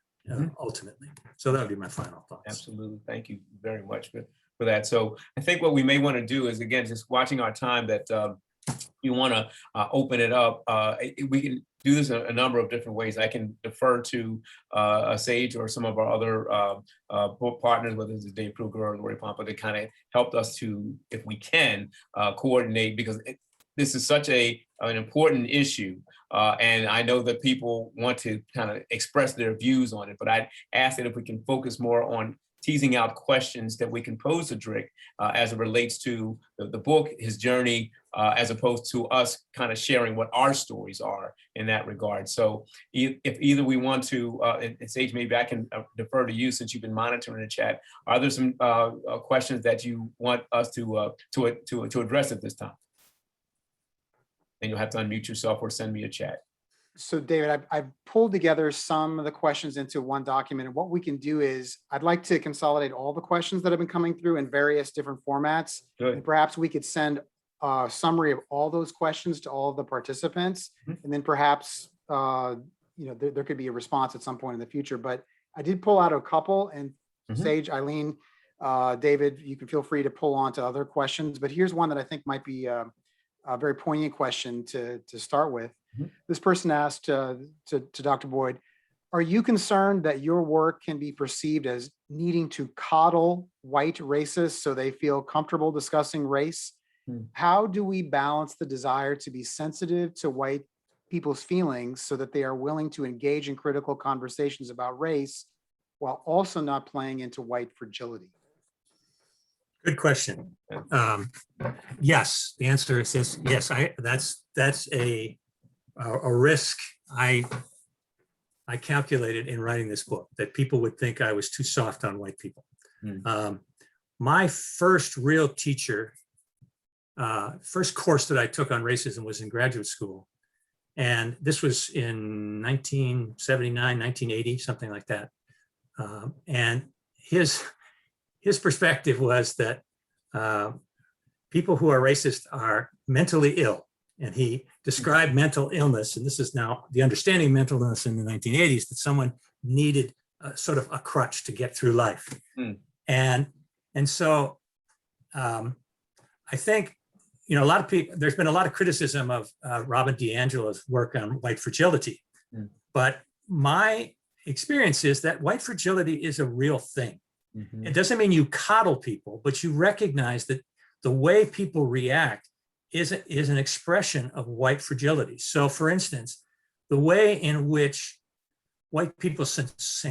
ultimately. So that would be my final thoughts. Absolutely. Thank you very much for that. So I think what we may want to do is, again, just watching our time, that you want to open it up. We can do this in a number of different ways. I can defer to Sage or some of our other partners, whether it's Dave Kruger or Lori Pompa, that kind of helped us to, if we can, coordinate, because this is such an important issue. And I know that people want to kind of express their views on it, but I'd ask that if we can focus more on teasing out questions that we can pose to Drick as it relates to the book, his journey, as opposed to us kind of sharing what our stories are in that regard. So if either we want to, and Sage, maybe I can defer to you since you've been monitoring the chat. Are there some questions that you want us to address at this time? And you'll have to unmute yourself or send me a chat. So David, I've pulled together some of the questions into one document, and what we can do is I'd like to consolidate all the questions that have been coming through in various different formats. Good. And perhaps we could send a summary of all those questions to all of the participants, and then perhaps there could be a response at some point in the future. But I did pull out a couple, and Sage, Eileen, David, you can feel free to pull on to other questions. But here's one that I think might be a very poignant question to start with. This person asked to Dr. Boyd, are you concerned that your work can be perceived as needing to coddle white racists so they feel comfortable discussing race? How do we balance the desire to be sensitive to white people's feelings so that they are willing to engage in critical conversations about race while also not playing into white fragility? Good question. Yes, the answer is yes. That's a risk I calculated in writing this book that people would think I was too soft on white people. My first real teacher, first course that I took on racism was in graduate school. And this was in 1979, 1980, something like that. And his perspective was that people who are racist are mentally ill. And he described mental illness, and this is now the understanding of mental illness in the 1980s, that someone needed sort of a crutch to get through life. And so I think, a lot of people, there's been a lot of criticism of Robin DiAngelo's work on white fragility. But my experience is that white fragility is a real thing. It doesn't mean you coddle people, but you recognize that the way people react is an expression of white fragility. So for instance, the way in which white people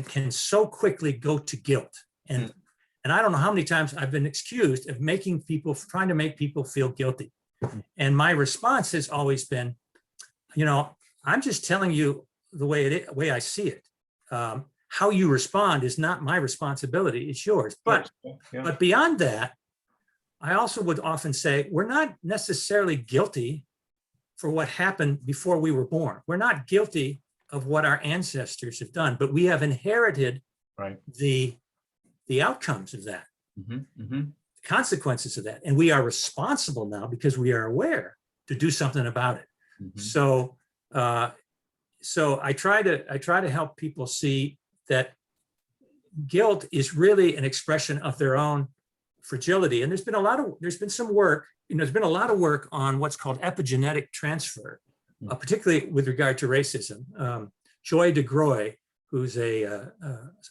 can so quickly go to guilt. And I don't know how many times I've been accused of trying to make people feel guilty. And my response has always been, I'm just telling you the way I see it. How you respond is not my responsibility, it's yours. But beyond that, I also would often say, we're not necessarily guilty for what happened before we were born. We're not guilty of what our ancestors have done, but we have inherited the outcomes of that, the consequences of that. And we are responsible now because we are aware to do something about it. So I try to help people see that guilt is really an expression of their own fragility. And there's been a lot of work on what's called epigenetic transfer, particularly with regard to racism. Joy DeGroy, who's a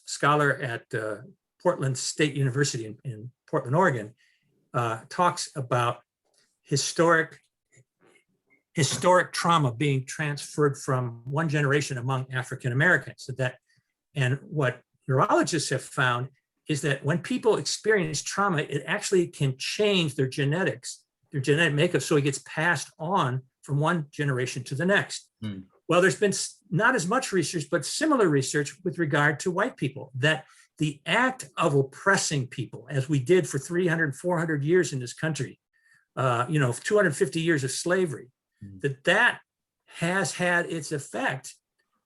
scholar at Portland State University in Portland, Oregon, talks about historic trauma being transferred from one generation among African Americans. And what neurologists have found is that when people experience trauma, it actually can change their genetics, their genetic makeup, so it gets passed on from one generation to the next. Well, there's been not as much research, but similar research with regard to white people, that the act of oppressing people, as we did for 300, 400 years in this country, 250 years of slavery, that has had its effect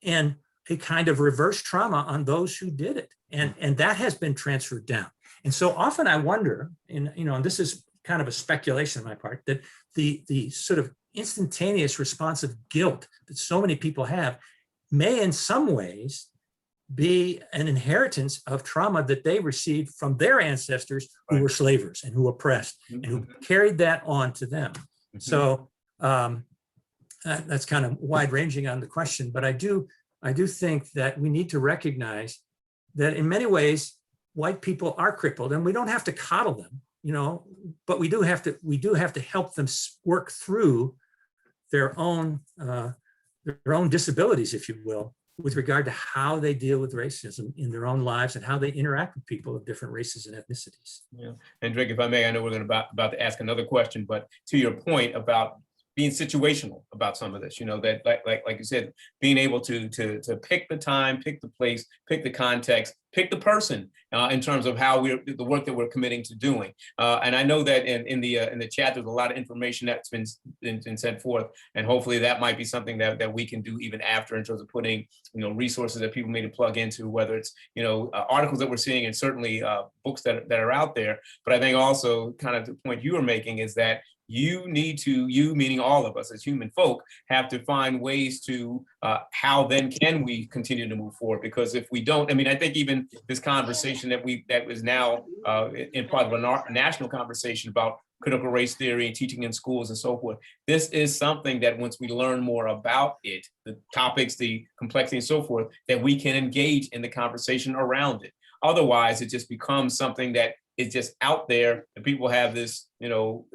in a kind of reverse trauma on those who did it. And that has been transferred down. And so often I wonder, and this is kind of a speculation on my part, that the sort of instantaneous response of guilt that so many people have may in some ways be an inheritance of trauma that they received from their ancestors who were slavers and who oppressed and who carried that on to them. So that's kind of wide ranging on the question, but I do think that we need to recognize that in many ways, white people are crippled, and we don't have to coddle them, but we do have to help them work through their own disabilities, if you will, with regard to how they deal with racism in their own lives and how they interact with people of different races and ethnicities. Yeah, and Drick, if I may, I know we're about to ask another question, but to your point about being situational about some of this, that like you said, being able to pick the time, pick the place, pick the context, pick the person in terms of how the work that we're committing to doing. And I know that in the chat, there's a lot of information that's been sent forth, and hopefully that might be something that we can do even after, in terms of putting resources that people need to plug into, whether it's articles that we're seeing, and certainly books that are out there. But I think also kind of the point you were making is that you meaning all of us as human folk, have to find ways to how then can we continue to move forward? Because if we don't, I think even this conversation that was now in part of a national conversation about critical race theory and teaching in schools and so forth, this is something that once we learn more about it, the topics, the complexity and so forth, that we can engage in the conversation around it. Otherwise, it just becomes something that is just out there, and people have this,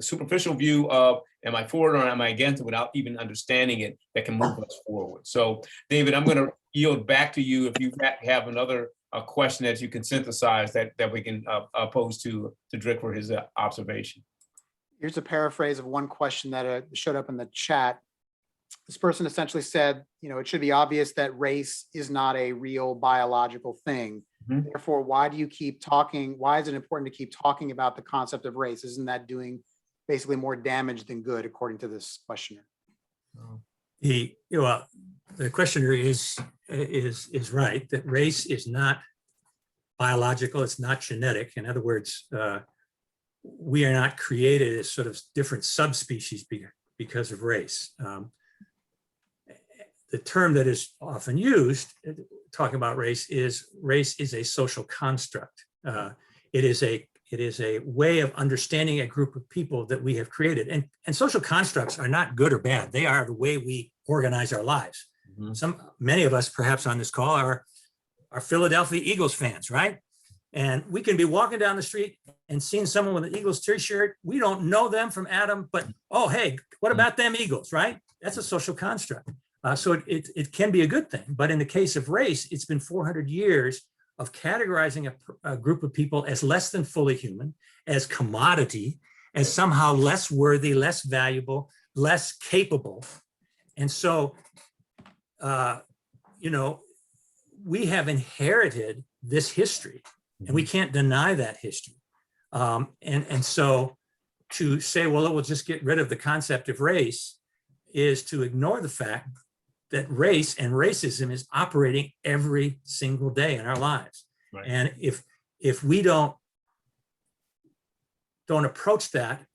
superficial view of, am I for it or am I against it, without even understanding it, that can move us forward. So, David, I'm going to yield back to you if you have another question that you can synthesize that we can pose to Drick for his observation. Here's a paraphrase of one question that showed up in the chat. this person essentially said, it should be obvious that race is not a real biological thing. Mhm. Therefore, why do you keep talking? Why is it important to keep talking about the concept of race? Isn't that doing basically more damage than good, according to this questioner? The questioner is right that race is not biological. It's not genetic. In other words, we are not created as sort of different subspecies because of race. The term that is often used talking about race is a social construct. It is a way of understanding a group of people that we have created. And social constructs are not good or bad. They are the way we organize our lives. Many of us perhaps on this call are Philadelphia Eagles fans, right? And we can be walking down the street and seeing someone with an Eagles t-shirt. We don't know them from Adam, but oh, hey, what about them Eagles, right? That's a social construct. So it can be a good thing. But in the case of race, it's been 400 years of categorizing a group of people as less than fully human, as commodity, as somehow less worthy, less valuable, less capable. And so, we have inherited this history, and we can't deny that history. And so to say, well, we'll just get rid of the concept of race is to ignore the fact that race and racism is operating every single day in our lives. Right. And if we don't approach that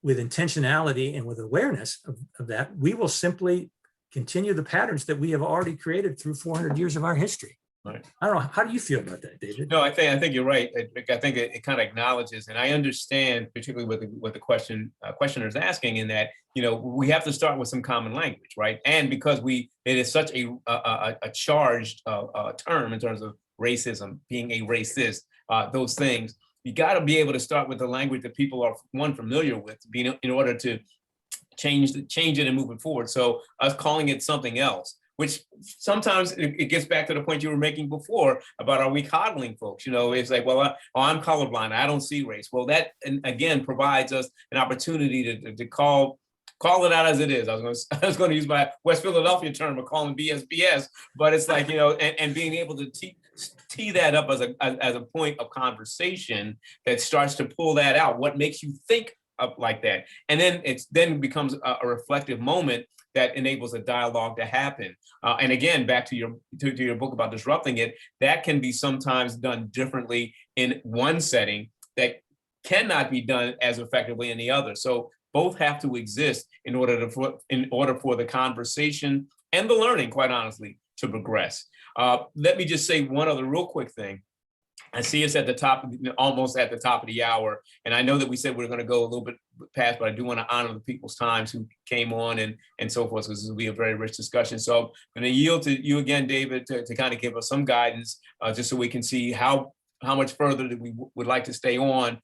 with intentionality and with awareness of that, we will simply continue the patterns that we have already created through 400 years of our history. Right. I don't know. How do you feel about that, David? No, I think you're right. I think it kind of acknowledges, and I understand, particularly what the questioner is asking, in that we have to start with some common language, right? And because it is such a charged term in terms of racism, being a racist, those things, you got to be able to start with the language that people are familiar with, in order to change it and move it forward. So us calling it something else, which sometimes it gets back to the point you were making before about, are we coddling folks? It's like, well, I'm colorblind, I don't see race. Well, that, and again, provides us an opportunity to call it out as it is. I was going to use my West Philadelphia term of calling BS, but it's like, and being able to tee that up as a point of conversation that starts to pull that out. What makes you think up like that? And then then becomes a reflective moment that enables a dialogue to happen. And again, back to your book about disrupting it, that can be sometimes done differently in one setting that cannot be done as effectively in the other. So both have to exist in order for the conversation and the learning, quite honestly, to progress. Let me just say one other real quick thing. I see us at the top, almost at the top of the hour. And I know that we said we're going to go a little bit past, but I do want to honor the people's times who came on and so forth, because this will be a very rich discussion. So I'm going to yield to you again, David, to kind of give us some guidance, just so we can see how much further that we would like to stay on,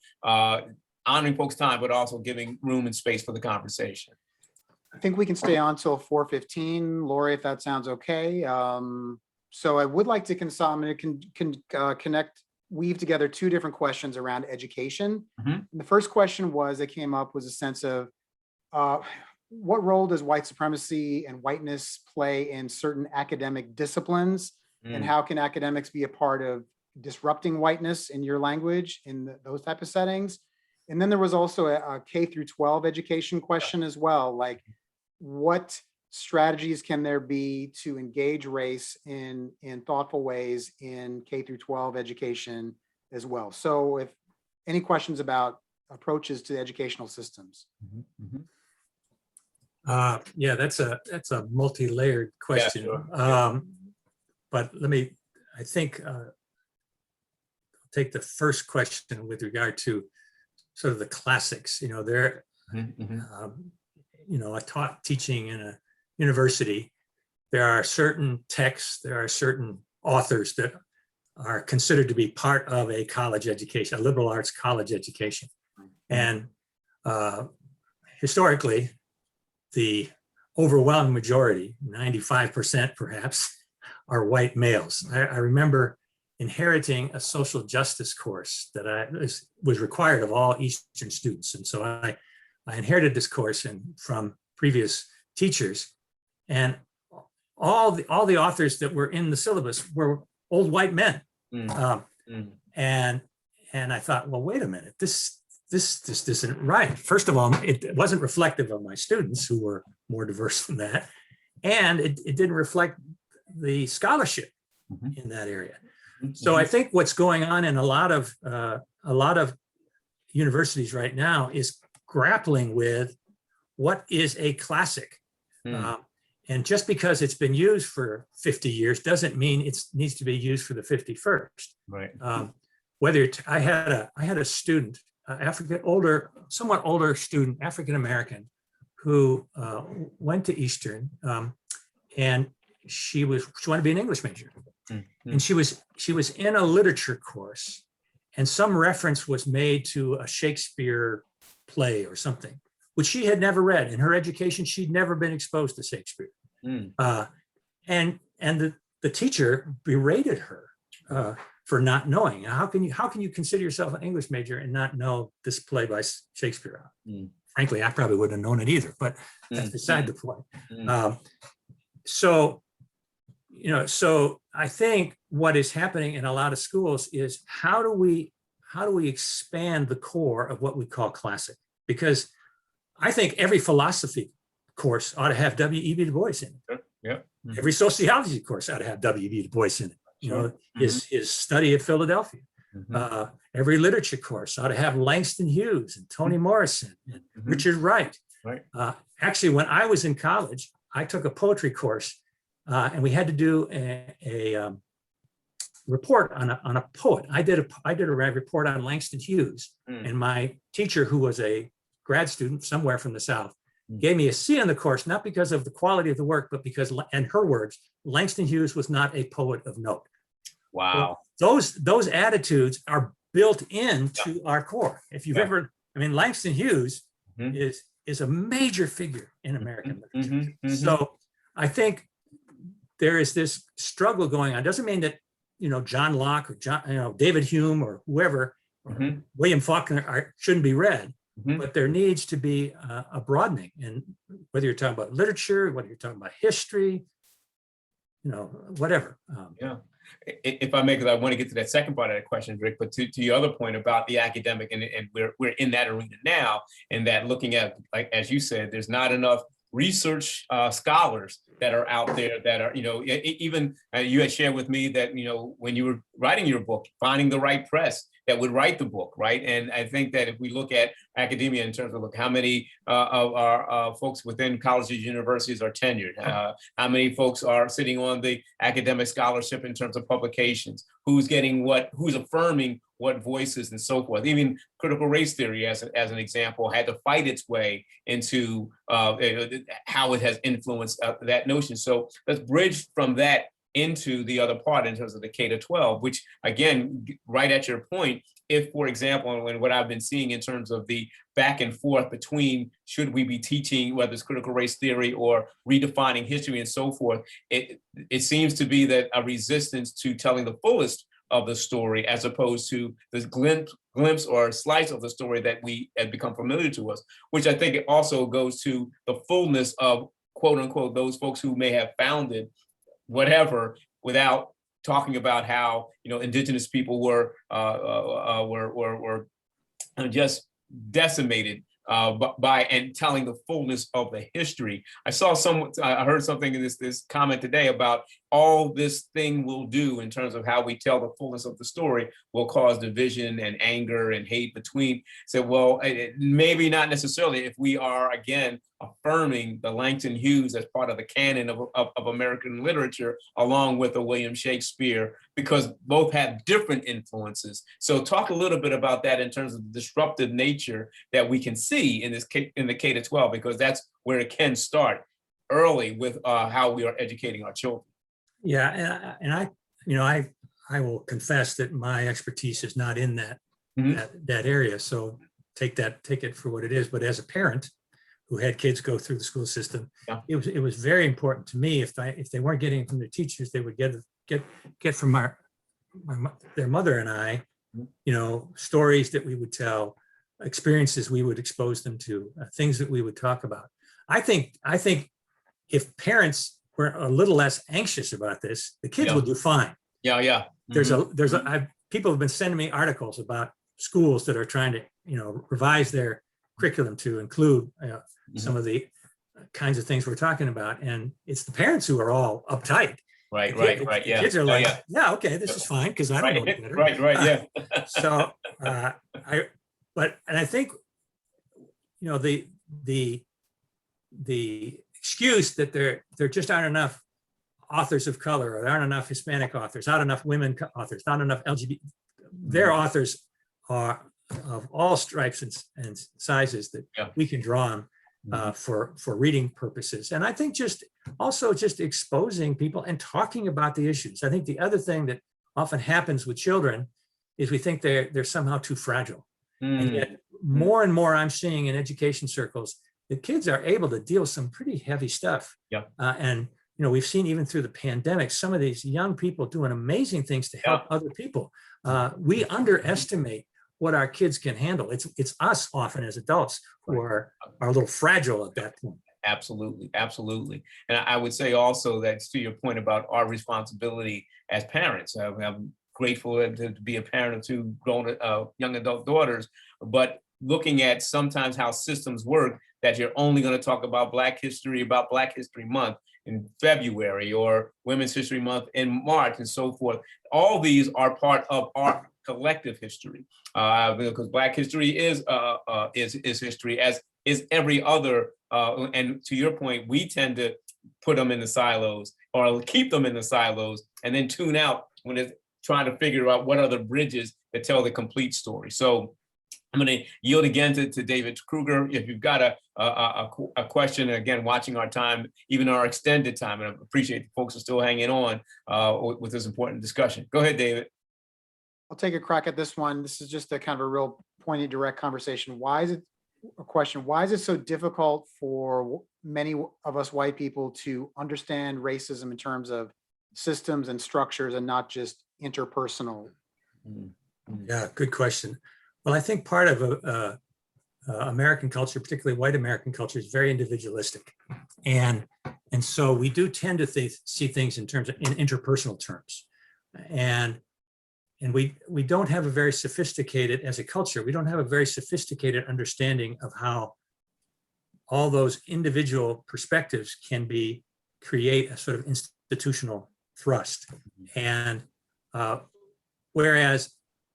honoring folks' time, but also giving room and space for the conversation. I think we can stay on till 4:15, Lori, if that sounds okay. So I would like to weave together two different questions around education. Mhm. The first question that came up was a sense of what role does white supremacy and whiteness play in certain academic disciplines, and how can academics be a part of disrupting whiteness in your language in those type of settings? And then there was also a K through 12 education question as well, like what strategies can there be to engage race in thoughtful ways in K through 12 education as well? So if any questions about approaches to educational systems. Yeah, that's a multi-layered question. Yeah, sure. But I think I'll take the first question with regard to sort of the classics. I taught teaching in a university. There are certain texts, there are certain authors that are considered to be part of a college education, a liberal arts college education. And historically, the overwhelming majority, 95% perhaps, are white males. I remember inheriting a social justice course that was required of all Eastern students. And so I inherited this course from previous teachers, and all the authors that were in the syllabus were old white men. And I thought, well, wait a minute, this isn't right. First of all, it wasn't reflective of my students, who were more diverse than that, and it didn't reflect the scholarship in that area. So I think what's going on in a lot of universities right now is grappling with what is a classic. And just because it's been used for 50 years doesn't mean it needs to be used for the 51st. Right. I had a student, somewhat older student, African American, who went to Eastern, and she wanted to be an English major, and she was in a literature course, and some reference was made to a Shakespeare play or something, which she had never read. In her education, she'd never been exposed to Shakespeare. And the teacher berated her for not knowing. How can you consider yourself an English major and not know this play by Shakespeare? Frankly, I probably wouldn't have known it either, but that's beside the point. So I think what is happening in a lot of schools is how do we expand the core of what we call classic? Because I think every philosophy course ought to have W.E.B. Du Bois in it. Yeah. Every sociology course ought to have W.E.B. Du Bois in it. His study at Philadelphia. Every literature course ought to have Langston Hughes and Toni Morrison and Richard Wright. Right. Actually, when I was in college, I took a poetry course, and we had to do a report on a poet. I did a report on Langston Hughes, and my teacher, who was a grad student somewhere from the South, gave me a C on the course, not because of the quality of the work, but because, in her words, Langston Hughes was not a poet of note. Wow. Well, those attitudes are built into our core. If you've Langston Hughes is a major figure in American literature. So I think there is this struggle going on. Doesn't mean that, John Locke or David Hume or whoever, or William Faulkner shouldn't be read. But there needs to be a broadening, and whether you're talking about literature, whether you're talking about history, whatever. If I may, because I want to get to that second part of that question, Drick, but to your other point about the academic, and we're in that arena now, and that looking at, like, as you said, there's not enough research scholars that are out there that are, even you had shared with me that, when you were writing your book, finding the right press that would write the book, right? And I think that if we look at academia in terms of how many of our folks within colleges, universities are tenured, how many folks are sitting on the academic scholarship in terms of publications, who's getting what, who's affirming what voices and so forth. Even critical race theory, as an example, had to fight its way into how it has influenced that notion. So let's bridge from that into the other part in terms of the K-12, which, again, right at your point, if, for example, and what I've been seeing in terms of the back and forth between should we be teaching, whether it's critical race theory or redefining history and so forth, it seems to be that a resistance to telling the fullest of the story, as opposed to this glimpse or slice of the story that have become familiar to us, which I think it also goes to the fullness of, quote unquote, those folks who may have founded whatever, without talking about how, indigenous people were just decimated by and telling the fullness of the history. I heard something in this comment today about all this thing will do in terms of how we tell the fullness of the story will cause division and anger and hate between. So, well, maybe not necessarily if we are, again, affirming the Langston Hughes as part of the canon of American literature, along with a William Shakespeare, because both have different influences. So talk a little bit about that in terms of the disruptive nature that we can see in the K-12, because that's where it can start early with how we are educating our children. Yeah, and I will confess that my expertise is not in that area. So take it for what it is. But as a parent who had kids go through the school system, it was very important to me. If they weren't getting it from their teachers, they would get from their mother and I, stories that we would tell, experiences we would expose them to, things that we would talk about. I think if parents were a little less anxious about this, the kids Yeah. will do fine. Yeah. People have been sending me articles about schools that are trying to, revise their curriculum to include some of the kinds of things we're talking about. And it's the parents who are all uptight. Right. The Yeah. kids are Yeah, like, yeah. yeah, okay, this is fine because I don't know any better. Right. Yeah. So I think, the excuse that there just aren't enough authors of color, or there aren't enough Hispanic authors, not enough women authors, not enough LGBT, their authors are of all stripes and sizes that we can draw on for reading purposes. And I think just exposing people and talking about the issues. I think the other thing that often happens with children is we think they're somehow too fragile. And yet more and more I'm seeing in education circles that kids are able to deal with some pretty heavy stuff. Yeah. And we've seen even through the pandemic, some of these young people doing amazing things to help other people. We underestimate what our kids can handle. It's us often as adults who are a little fragile at that point. Absolutely. And I would say also that, to your point about our responsibility as parents, I'm grateful to be a parent of two grown young adult daughters, but looking at sometimes how systems work, that you're only going to talk about Black History Month in February, or Women's History Month in March, and so forth. All these are part of our collective history, because Black history is history, as is every other. And to your point, we tend to put them in the silos, or keep them in the silos, and then tune out when it's trying to figure out what are the bridges that tell the complete story. So I'm going to yield again to David Kruger. If you've got a question, again, watching our time, even our extended time, and I appreciate folks are still hanging on with this important discussion. Go ahead, David. I'll take a crack at this one. This is just a kind of a real pointed, direct conversation. Why is it so difficult for many of us white people to understand racism in terms of systems and structures and not just interpersonal? Yeah, good question. Well, I think part of American culture, particularly white American culture, is very individualistic. And so we do tend to see things in interpersonal terms. And we don't have a very sophisticated, as a culture, we don't have a very sophisticated understanding of how all those individual perspectives can create a sort of institutional thrust. And whereas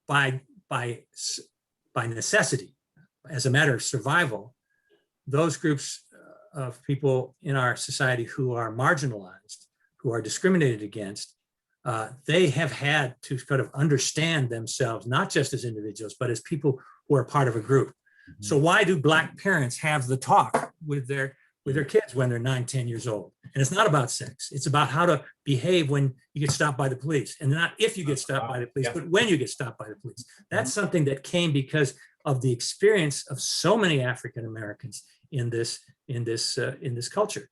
by necessity, as a matter of survival, those groups of people in our society who are marginalized, who are discriminated against, they have had to kind of understand themselves, not just as individuals, but as people who are part of a group. Mm-hmm. So why do Black parents have the talk with their kids when they're 9, 10 years old? And it's not about sex. It's about how to behave when you get stopped by the police, and not if you get stopped by the police, but when you get stopped by the police. That's something that came because of the experience of so many African Americans in this culture.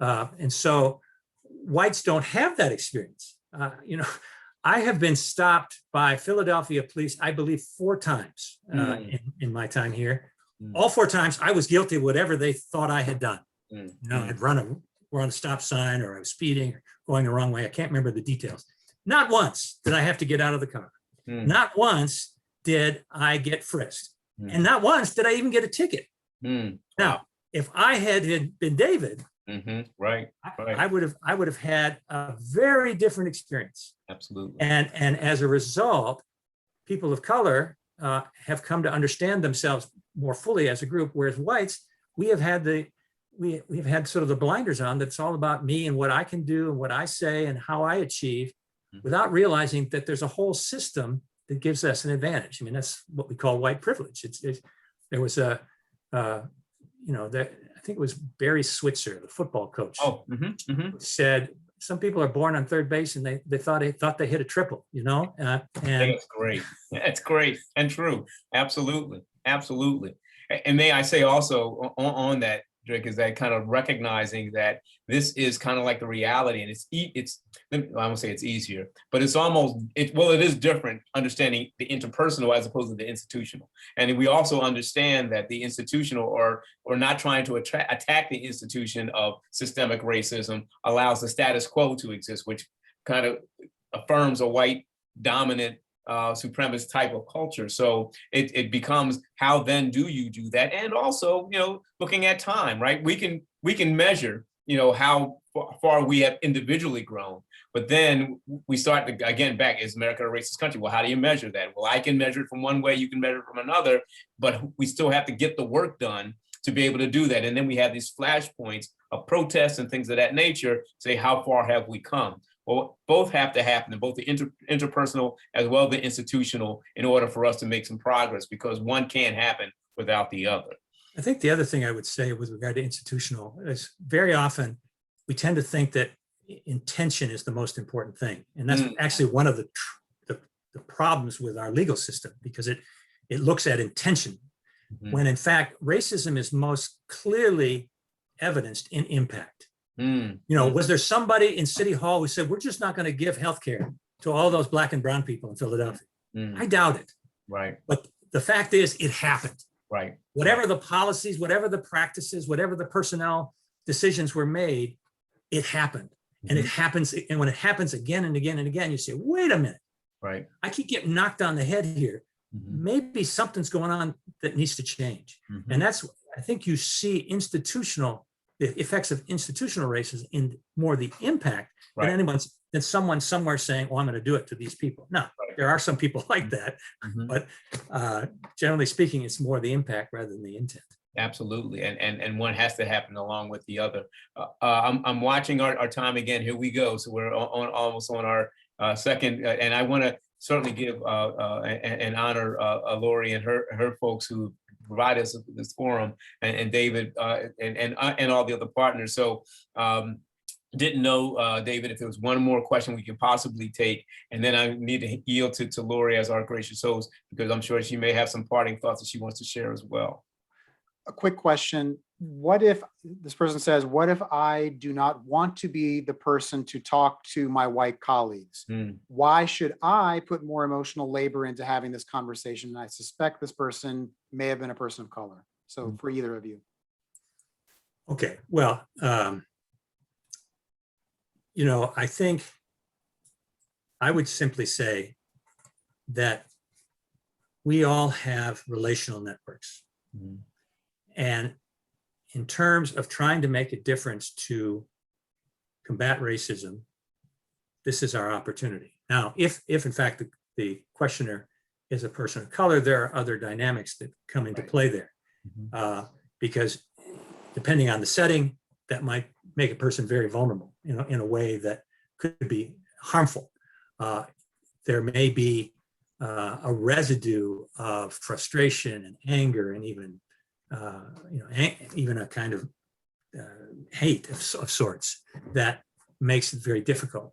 And so whites don't have that experience. I have been stopped by Philadelphia police, I believe, 4 times in my time here. All 4 times I was guilty of whatever they thought I had done. I'd run a stop sign, or I was speeding, or going the wrong way. I can't remember the details. Not once did I have to get out of the car. Not once did I get frisked. And not once did I even get a ticket. Now, if I had been David, right. I would have had a very different experience. Absolutely. And as a result, people of color have come to understand themselves more fully as a group, whereas whites, we have had sort of the blinders on. That's all about me and what I can do and what I say and how I achieve, without realizing that there's a whole system that gives us an advantage. I mean, that's what we call white privilege. There was I think it was Barry Switzer, the football coach, said some people are born on third base and they thought they hit a triple, and that's great. That's great and true. Absolutely. And may I say also on that, Drick, is that kind of recognizing that this is kind of like the reality, and I won't say it's easier, but it's almost, it is different understanding the interpersonal as opposed to the institutional. And we also understand that the institutional, or not trying to attack the institution of systemic racism, allows the status quo to exist, which kind of affirms a white dominant supremacist type of culture. So it becomes, how then do you do that? And also, looking at time, right? We can measure, how far we have individually grown, but then we start to, again, back, is America a racist country? Well, how do you measure that? Well, I can measure it from one way, you can measure it from another, but we still have to get the work done to be able to do that. And then we have these flashpoints of protests and things of that nature, say, how far have we come? Well, both have to happen, both the interpersonal as well as the institutional, in order for us to make some progress, because one can't happen without the other. I think the other thing I would say with regard to institutional is, very often we tend to think that intention is the most important thing. And that's actually one of the problems with our legal system, because it looks at intention, when in fact racism is most clearly evidenced in impact. Was there somebody in City Hall who said, we're just not going to give healthcare to all those Black and brown people in Philadelphia? I doubt it. Right. But the fact is, it happened. Right. Whatever the policies, whatever the practices, whatever the personnel decisions were made, it happened. And it happens. And when it happens again and again and again, you say, wait a minute. Right. I keep getting knocked on the head here. Maybe something's going on that needs to change. And that's, I think you see the effects of institutional racism in more the impact than someone somewhere saying, oh, I'm going to do it to these people. Now, there are some people like that, but generally speaking, it's more the impact rather than the intent. Absolutely. And one has to happen along with the other. I'm watching our time again. Here we go. So we're almost on our second, and I want to certainly give and honor Lori and her folks who provide us with this forum, and David and all the other partners. So didn't know, David, if there was one more question we could possibly take, and then I need to yield to Lori as our gracious host, because I'm sure she may have some parting thoughts that she wants to share as well. A quick question. What if this person says, what if I do not want to be the person to talk to my white colleagues? Why should I put more emotional labor into having this conversation? And I suspect this person may have been a person of color. So for either of you. Okay, well, I think I would simply say that we all have relational networks. And in terms of trying to make a difference to combat racism, this is our opportunity. Now, if in fact the questioner is a person of color, there are other dynamics that come into play there. Because depending on the setting, that might make a person very vulnerable, in a way that could be harmful. There may be a residue of frustration and anger, and even a kind of hate of sorts that makes it very difficult.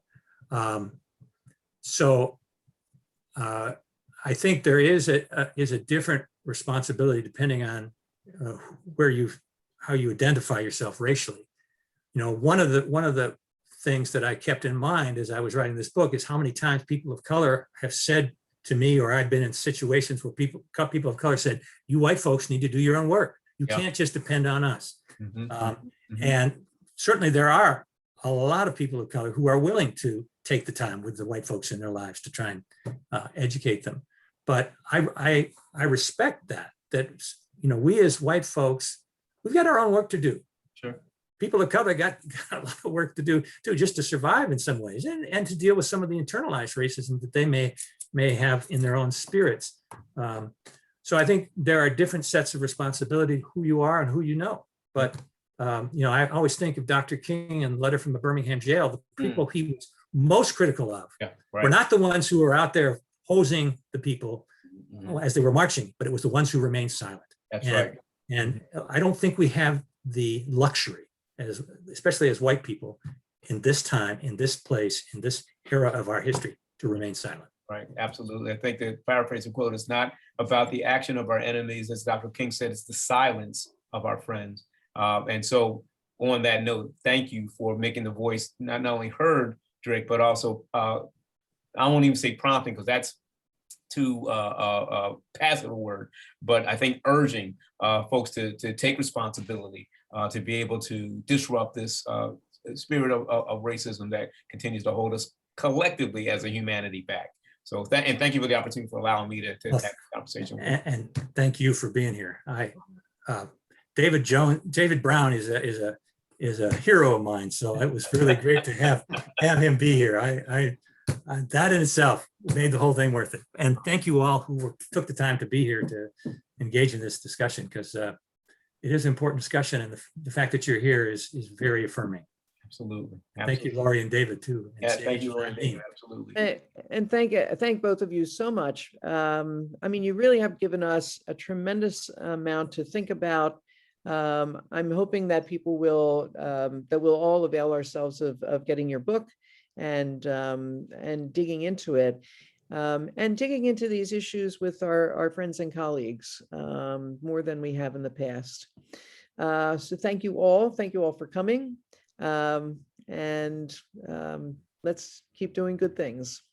So I think there is a different responsibility depending on how you identify yourself racially. One of the things that I kept in mind as I was writing this book is how many times people of color have said to me, or I've been in situations where people of color said, you white folks need to do your own work. You can't just depend on us. And certainly there are a lot of people of color who are willing to take the time with the white folks in their lives to try and educate them. But I respect that we as white folks, we've got our own work to do. Sure. People of color got a lot of work to do too, just to survive in some ways, and to deal with some of the internalized racism that they may have in their own spirits. So I think there are different sets of responsibility, who you are and who you know. But I always think of Dr. King and Letter from the Birmingham Jail. The people he was most critical of were not the ones who were out there hosing the people as they were marching, but it was the ones who remained silent. That's right. And I don't think we have the luxury, especially as white people, in this time, in this place, in this era of our history, to remain silent. Right, absolutely. I think the paraphrasing quote is not about the action of our enemies, as Dr. King said, it's the silence of our friends. And so on that note, thank you for making the voice not only heard, Drick, but also, I won't even say prompting, because that's too passive a word, but I think urging folks to take responsibility, to be able to disrupt this spirit of racism that continues to hold us collectively as a humanity back. So and thank you for the opportunity for allowing me to have this conversation. And thank you for being here. David Brown is a hero of mine, so it was really great to have him be here. I that in itself made the whole thing worth it. And thank you all who took the time to be here to engage in this discussion, because it is an important discussion, and the fact that you're here is very affirming. Absolutely. Thank you, Laurie and David, too. Yeah, thank you, Laurie and David. Absolutely. And thank both of you so much. I mean, you really have given us a tremendous amount to think about. I'm hoping that people will, that we'll all avail ourselves of getting your book and digging into it, and digging into these issues with our friends and colleagues more than we have in the past. So thank you all for coming. Let's keep doing good things.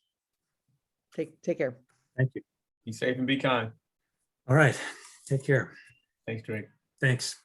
Take care. Thank you. Be safe and be kind. All right. Take care. Thanks, Drick. Thanks.